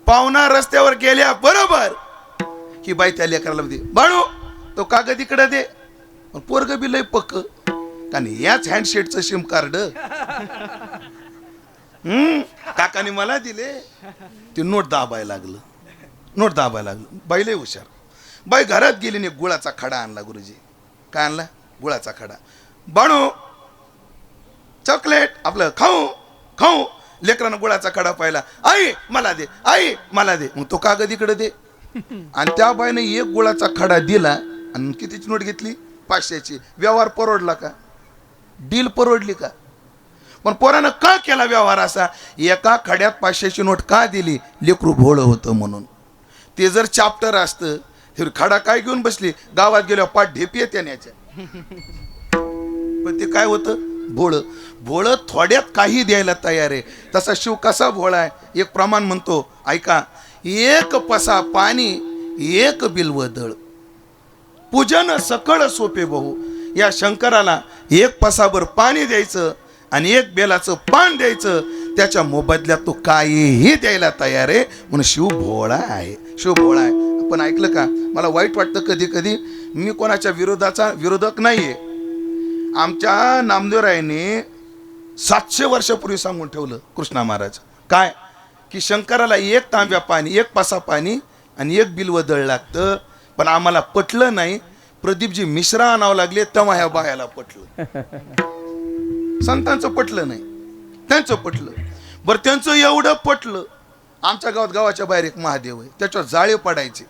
[SPEAKER 1] पाहुणा रस्त्यावर गेल्या बरोबर ही बाई त्या लेकराला दे, बाळू तो कागद इकडे दे. पोरग बी लय पक्क, कारण याच हँडसेटचं सिम कार्ड काकाने मला दिले. ते नोट दाबायला लागलं, नोट दाबायला लागलं. बाई लय हुशार. बाई घरात गेली ने गुळाचा खडा आणला. गुरुजी काय आणला? गुळाचा खडा. बाळू चॉकलेट आपलं खाऊ खाऊ. लेकरानं गुळाचा खडा पाहिला, आई मला दे, आई मला दे. मग तो कागद इकडे दे. आणि त्या बाईने एक गुळाचा खडा दिला आणि कितीची नोट घेतली? 500ची. व्यवहार परवडला का? डील परवडली का? पण पोरानं का केला व्यवहार असा? एका खड्यात 500ची नोट का दिली? लेकरू भोळं होतं म्हणून. ते जर चॅप्टर असतं तर खडा काय घेऊन बसली, गावात गेल्यावर पाठ ढेपी येते त्याच्या. पण ते काय होतं? भोळं. भोळं थोड्यात काही द्यायला तयार आहे. तसा शिव कसा भोळा आहे? एक प्रमाण म्हणतो, ऐका, एक पसा पाणी एक बिल्व दळ, पूजन सकळ सोपे बहु. या शंकराला एक पसाभर पाणी द्यायचं आणि एक बेलाचं पान द्यायचं, त्याच्या मोबदल्यात तो काहीही द्यायला तयार आहे. म्हणून शिव भोळा आहे, शिव भोळा आहे. आपण ऐकलं का? मला वाईट वाटतं कधी कधी. मी कोणाच्या विरोधक नाहीये. आमच्या नामदेवरायांनी 700 वर्षापूर्वी सांगून ठेवलं कृष्णा महाराज काय, की शंकराला एक तांब्या पाणी, एक पसा पाणी आणि एक बिल्व दळ लागतं. पण आम्हाला पटलं नाही. प्रदीपजी मिश्रा आणावं लागले तेव्हा ह्या बायाला पटलं. संतांचं पटलं नाही, त्यांचं पटलं. बरं त्यांचं एवढं पटलं. आमच्या गावात गावाच्या बाहेर एक महादेव आहे, त्याच्यावर जाळे पडायचे.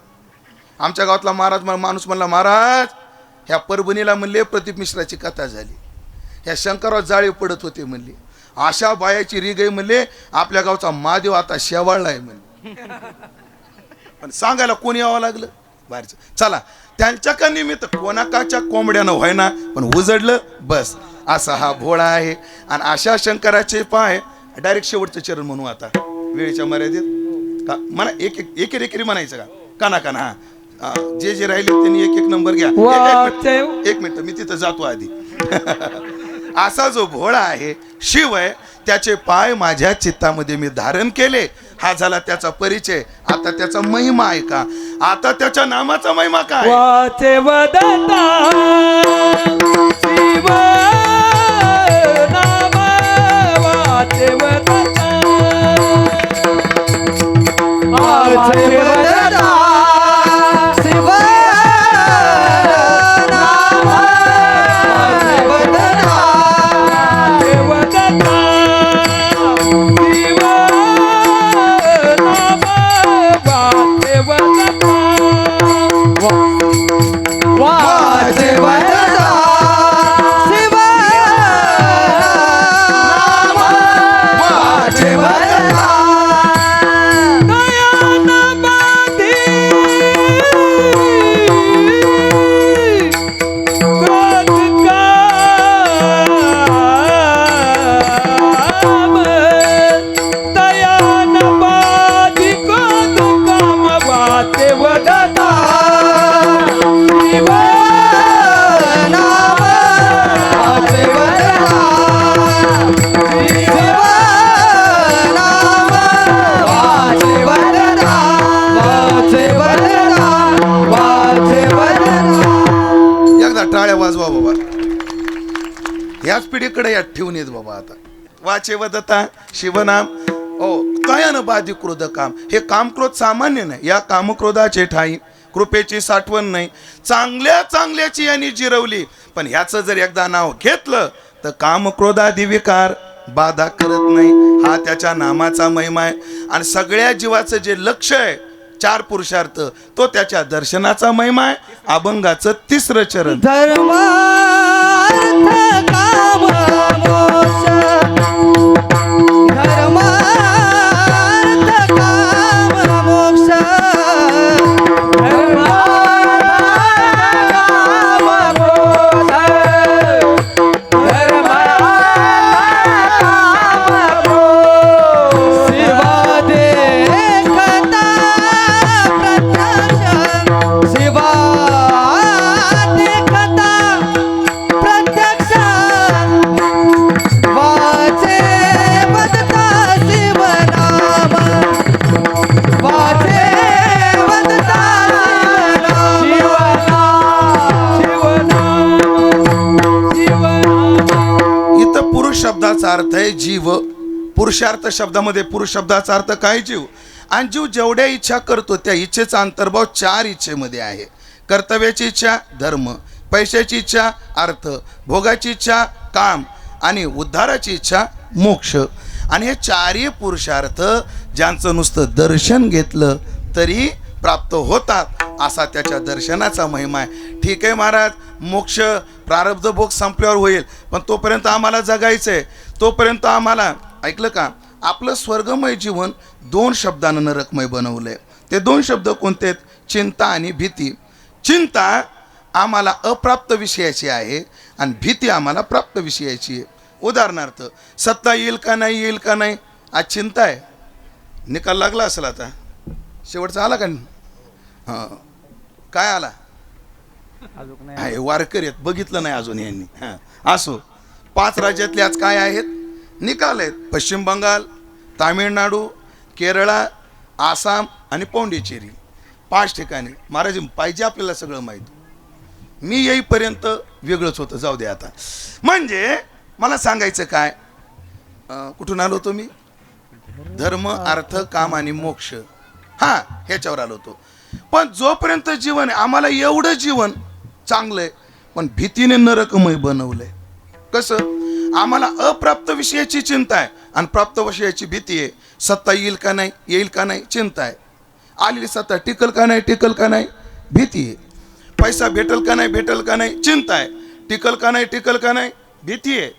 [SPEAKER 1] आमच्या गावातला माणूस म्हणला, महाराज ह्या परभणीला म्हणले प्रदीप मिश्राची कथा झाली, ह्या शंकरावर जाळे पडत होते म्हणले. अशा बायाची रिग आहे म्हणले, आपल्या गावचा महादेव आता शेवाळला आहे म्हणले. पण सांगायला कोणी यावं लागलं बाहेरचं. चला त्यांच्या का निमित्त कोणाकाच्या कोंबड्यानं व्हायना, पण उजडलं बस. असा हा भोळा आहे. आणि अशा शंकराचे पाय डायरेक्ट शेवटचं चरण म्हणू आता वेळेच्या मर्यादेत का. म्हणा एक एकेरी म्हणायचं का? काना काना. हा जे जे राहिले त्यांनी एक नंबर घ्या. एक मिनिट मी तिथं जातो आधी. असा जो भोळा आहे, शिव आहे, त्याचे पाय माझ्या चित्तामध्ये मी धारण केले. हा झाला त्याचा परिचय. आता त्याचा महिमा आहे का? आता त्याच्या नामाचा महिमा काय?
[SPEAKER 2] वाचे वदता शिव नाम, वाचे वदता, वाचे वदता शिव नाम, वाचे वदता, वाचे वदता शिव नाम, वाचे वदता, वाचे वदता शिव नाम, वाचे वदता, नयन बाधी क्रोध काम, दयान बाधी क्रोध काम, वाचे वदता शिव नाम, वाचे वदता शिव नाम, वाचे वदता, वाचे वदता, वाचे वदता.
[SPEAKER 1] एकदा टाळ्या वाजवा बाबा. याच पिढीकडे यात ठेवून येत बाबा. आता वाचे वदता शिवनाम. ओ कायानं बाधी क्रोध काम. हे कामक्रोध सामान्य नाही. या कामक्रोधाचे ठाई कृपेची साठवण नाही. चांगल्या चांगल्याची यांनी जिरवली. पण ह्याचं जर एकदा नाव घेतलं तर कामक्रोधादी विकार बाधा करत नाही. हा त्याच्या नामाचा महिमा आहे. आणि सगळ्या जीवाचं जे लक्ष आहे 4 पुरुषार्थ, तो त्याच्या दर्शनाचा महिमा आहे. अभंगाचं 3रं चरण.
[SPEAKER 2] धर्म अर्थ काम मोक्ष, धर्म अर्थ काम
[SPEAKER 1] आहे जीव. पुरुषार्थ शब्दामध्ये पुरुष शब्दाचा अर्थ काय? जीव. आणि जीव जेवढ्या इच्छा करतो त्या इच्छेचा अंतर्भाव 4 इच्छेमध्ये आहे. कर्तव्याची इच्छा धर्म, पैशाची इच्छा अर्थ, भोगाची इच्छा काम आणि उद्धाराची इच्छा मोक्ष. आणि हे 4ही पुरुषार्थ ज्यांचं नुसतं दर्शन घेतलं तरी प्राप्त होतात, असा त्याच्या दर्शनाचा महिमा आहे. ठीक आहे महाराज, मोक्ष प्रारब्ध भोग संपल्यावर होईल, पण तोपर्यंत आम्हाला जगायचंय. तोपर्यंत आम्हाला, ऐकलं का, आपलं स्वर्गमय जीवन 2 शब्दानं नरकमय बनवलंय. ते 2 शब्द कोणते आहेत? चिंता आणि भीती. चिंता आम्हाला अप्राप्त विषयाची आहे आणि भीती आम्हाला प्राप्त विषयाची आहे. उदाहरणार्थ, सत्ता येईल का नाही, येईल का नाही, आज चिंता आहे. निकाल लागला असेल आता, शेवटचा आला का? हां, काय आला? आहे वारकरी आहेत, बघितलं नाही अजून यांनी. हां, असो. 5 राज्यातले आज काय आहेत? निकाल आहेत. पश्चिम बंगाल, तामिळनाडू, केरळा, आसाम आणि पौंडीचेरी. 5 ठिकाणी. महाराज पाहिजे आपल्याला सगळं माहीत. मी येईपर्यंत वेगळंच होतं, जाऊ दे आता. म्हणजे मला सांगायचं काय, कुठून आलो होतो मी? धर्म, अर्थ, काम आणि मोक्ष. हां, ह्याच्यावर आलो होतो. पण जोपर्यंत जीवन आहे, आम्हाला एवढं जीवन चांगलं आहे, पण भीतीने नरकमय बनवलंय. कसं? आम्हाला अप्राप्त विषयाची चिंता आहे आणि प्राप्त विषयाची भीती आहे. सत्ता येईल का नाही, येईल का नाही, चिंता आहे. आलेली सत्ता टिकल का नाही, टिकल का नाही, भीती आहे. पैसा भेटल का नाही, भेटल का नाही, चिंता आहे. टिकल का नाही, टिकल का नाही, भीती आहे.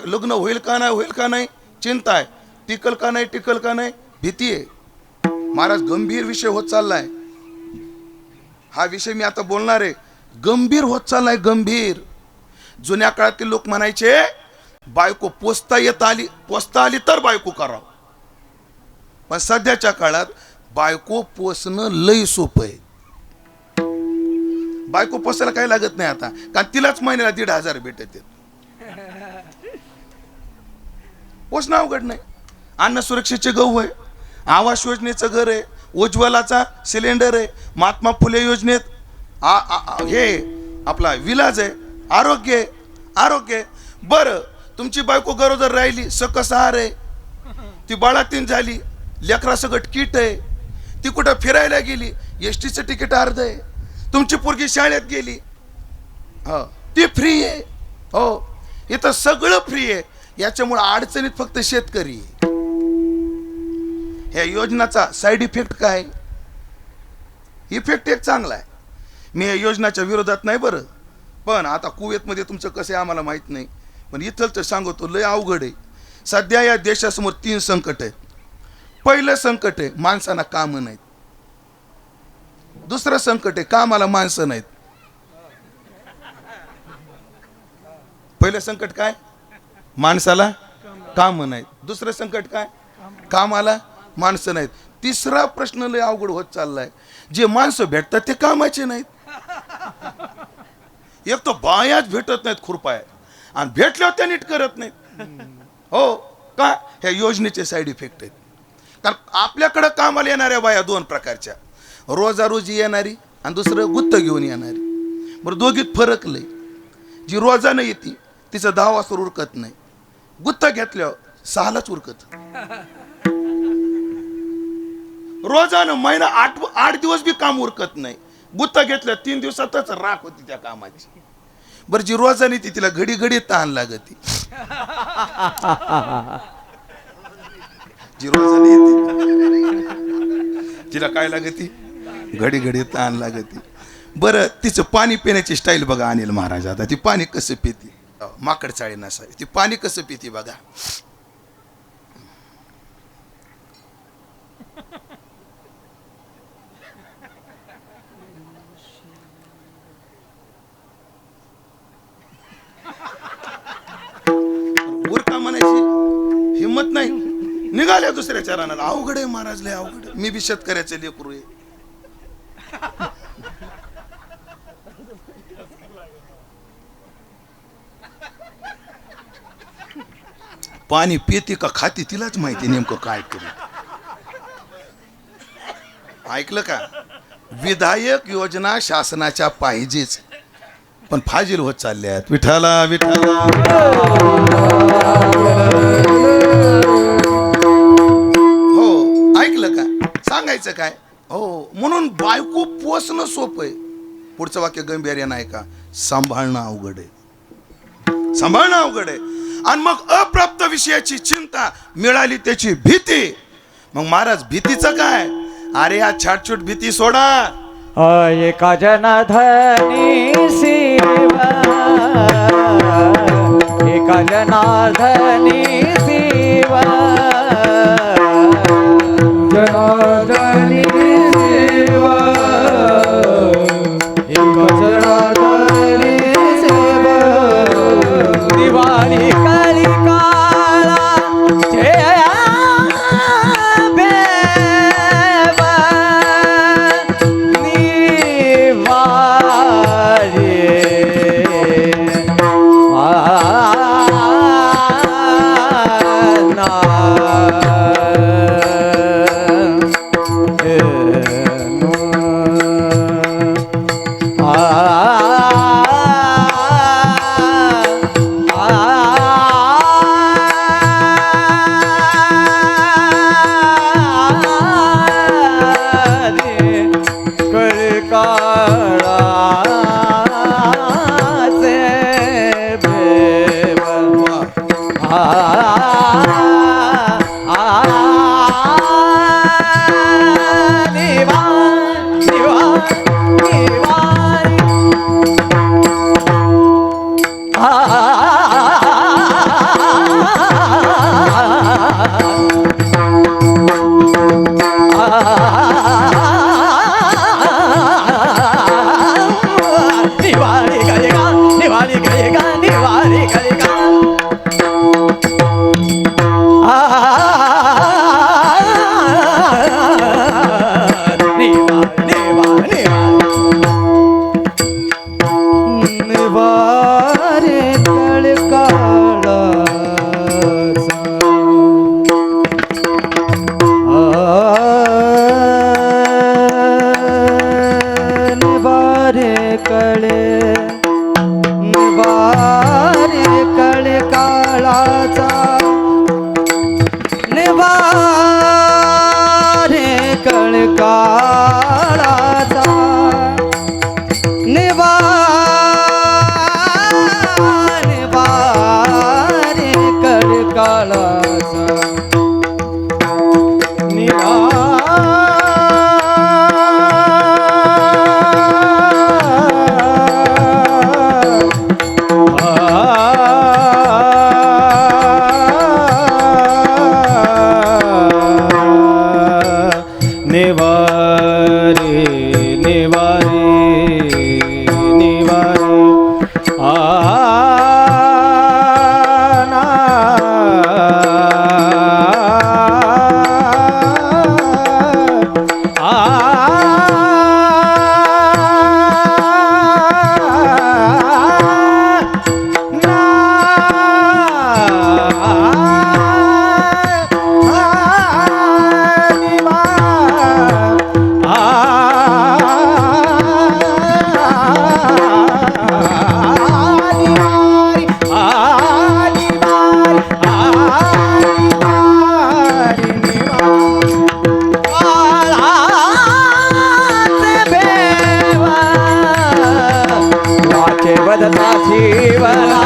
[SPEAKER 1] लग्न होईल का नाही, होईल का नाही, चिंता आहे. टिकल का नाही, टिकल का नाही, भीती आहे. महाराज, गंभीर विषय होत चाललाय हा विषय. मी आता बोलणार आहे, गंभीर होत चाललाय, गंभीर. जुन्या काळातील लोक म्हणायचे, बायको पोसता आली तर बायको करावं. पण सध्याच्या काळात बायको पोसणं लई सोपं आहे. बायको पोसायला काही लागत नाही आता, कारण तिलाच महिन्याला 1,500 भेटत. पोसणं अवघड नाही. अन्न सुरक्षेचे गहू आहे, आवास योजनेचं घर आहे, उज्ज्वलाचा सिलेंडर आहे, महात्मा फुले योजनेत हे आपला विलाज आहे, आरोग्य. बरं, तुमची बायको गरोदर राहिली, सकस आहार आहे, ती बाळातीन झाली, लेकरा सगट किट आहे, ती कुठं फिरायला गेली, एसटीचं तिकीट अर्ध आहे, तुमची पोरगी शाळेत गेली, हो ती फ्री आहे. हो, इथं सगळं फ्री आहे. याच्यामुळे अडचणीत फक्त शेतकरी. ह्या योजनाचा साईड इफेक्ट काय? इफेक्ट एक चांगला आहे. मी या योजनाच्या विरोधात नाही बरं, पण आता कुवेतमध्ये तुमचं कसं आहे आम्हाला माहीत नाही, पण इथं तर सांगतो लय अवघड आहे. सध्या या देशासमोर 3 संकट आहेत. पहिलं संकट आहे माणसांना कामं नाहीत. दुसरं संकट आहे कामाला माणसं नाहीत. पहिलं संकट काय? माणसाला कामं नाहीत. दुसरं संकट काय? कामाला माणसं नाहीत. तिसरा प्रश्न लय अवघड होत चाललाय, जे माणसं भेटतात ते कामाचे नाहीत. एक तर बायाच भेटत नाहीत खुरपाय, आणि भेटल्यावर त्या नीट करत नाहीत. हो का? ह्या योजनेचे साईड इफेक्ट आहेत. कारण आपल्याकडं कामाला येणाऱ्या बाया 2 प्रकारच्या, रोजारोजी येणारी आणि दुसरं गुत्त घेऊन येणारी. बरं, दोघीत फरक लय. जी रोजानं येते तिचं 10 वाजता उरकत नाही, गुत्त घेतल्यावर 6लाच उरकत. रोजानं महिना 8 दिवस बी काम उरकत नाही, गुत्त घेतल्या 3 दिवसातच राख होती त्या कामाची. बरं, जी रोजाने ती तिला घडी घडी ताण लागती. जी रोजाने येते तिला काय लागती? घडी घडी ताण लागती. बरं, तिचं पाणी पिण्याची स्टाईल बघा अनिल महाराज. आता ती पाणी कसं पिती, माकड चाळी नसावी, ती पाणी कसं पिती बघा. उरका म्हणायची हिम्मत नाही, निघाल्या दुसऱ्याच्या रानाला. अवघड आहे महाराज, लय अवघड. मी बी शेतकऱ्याचे लेकरू आहे. पाणी पिते का खाती तिलाच माहिती नेमकं काय करू. ऐकलं का? विधायक योजना शासनाच्या पाहिजेच, पण फाजील होत चालल्यात. विठाला विठाला. हो ऐकलं का? सांगायचं काय? हो म्हणून बायको पोसणं सोपं आहे. पुढचं वाक्य गंभीर नाही का? सांभाळणं अवघड आहे. सांभाळणं अवघड आहे. आणि मग अप्राप्त विषयाची चिंता, मिळाली त्याची भीती. मग महाराज भीतीचं काय? अरे हा छाटछूट भीती सोडा.
[SPEAKER 2] एका जनार्दनी शिव, एका जनार्दनी शिव, जनार्दनी शिव, एका जनार्दनी शिव. दिवाळी काळी काळा शिवला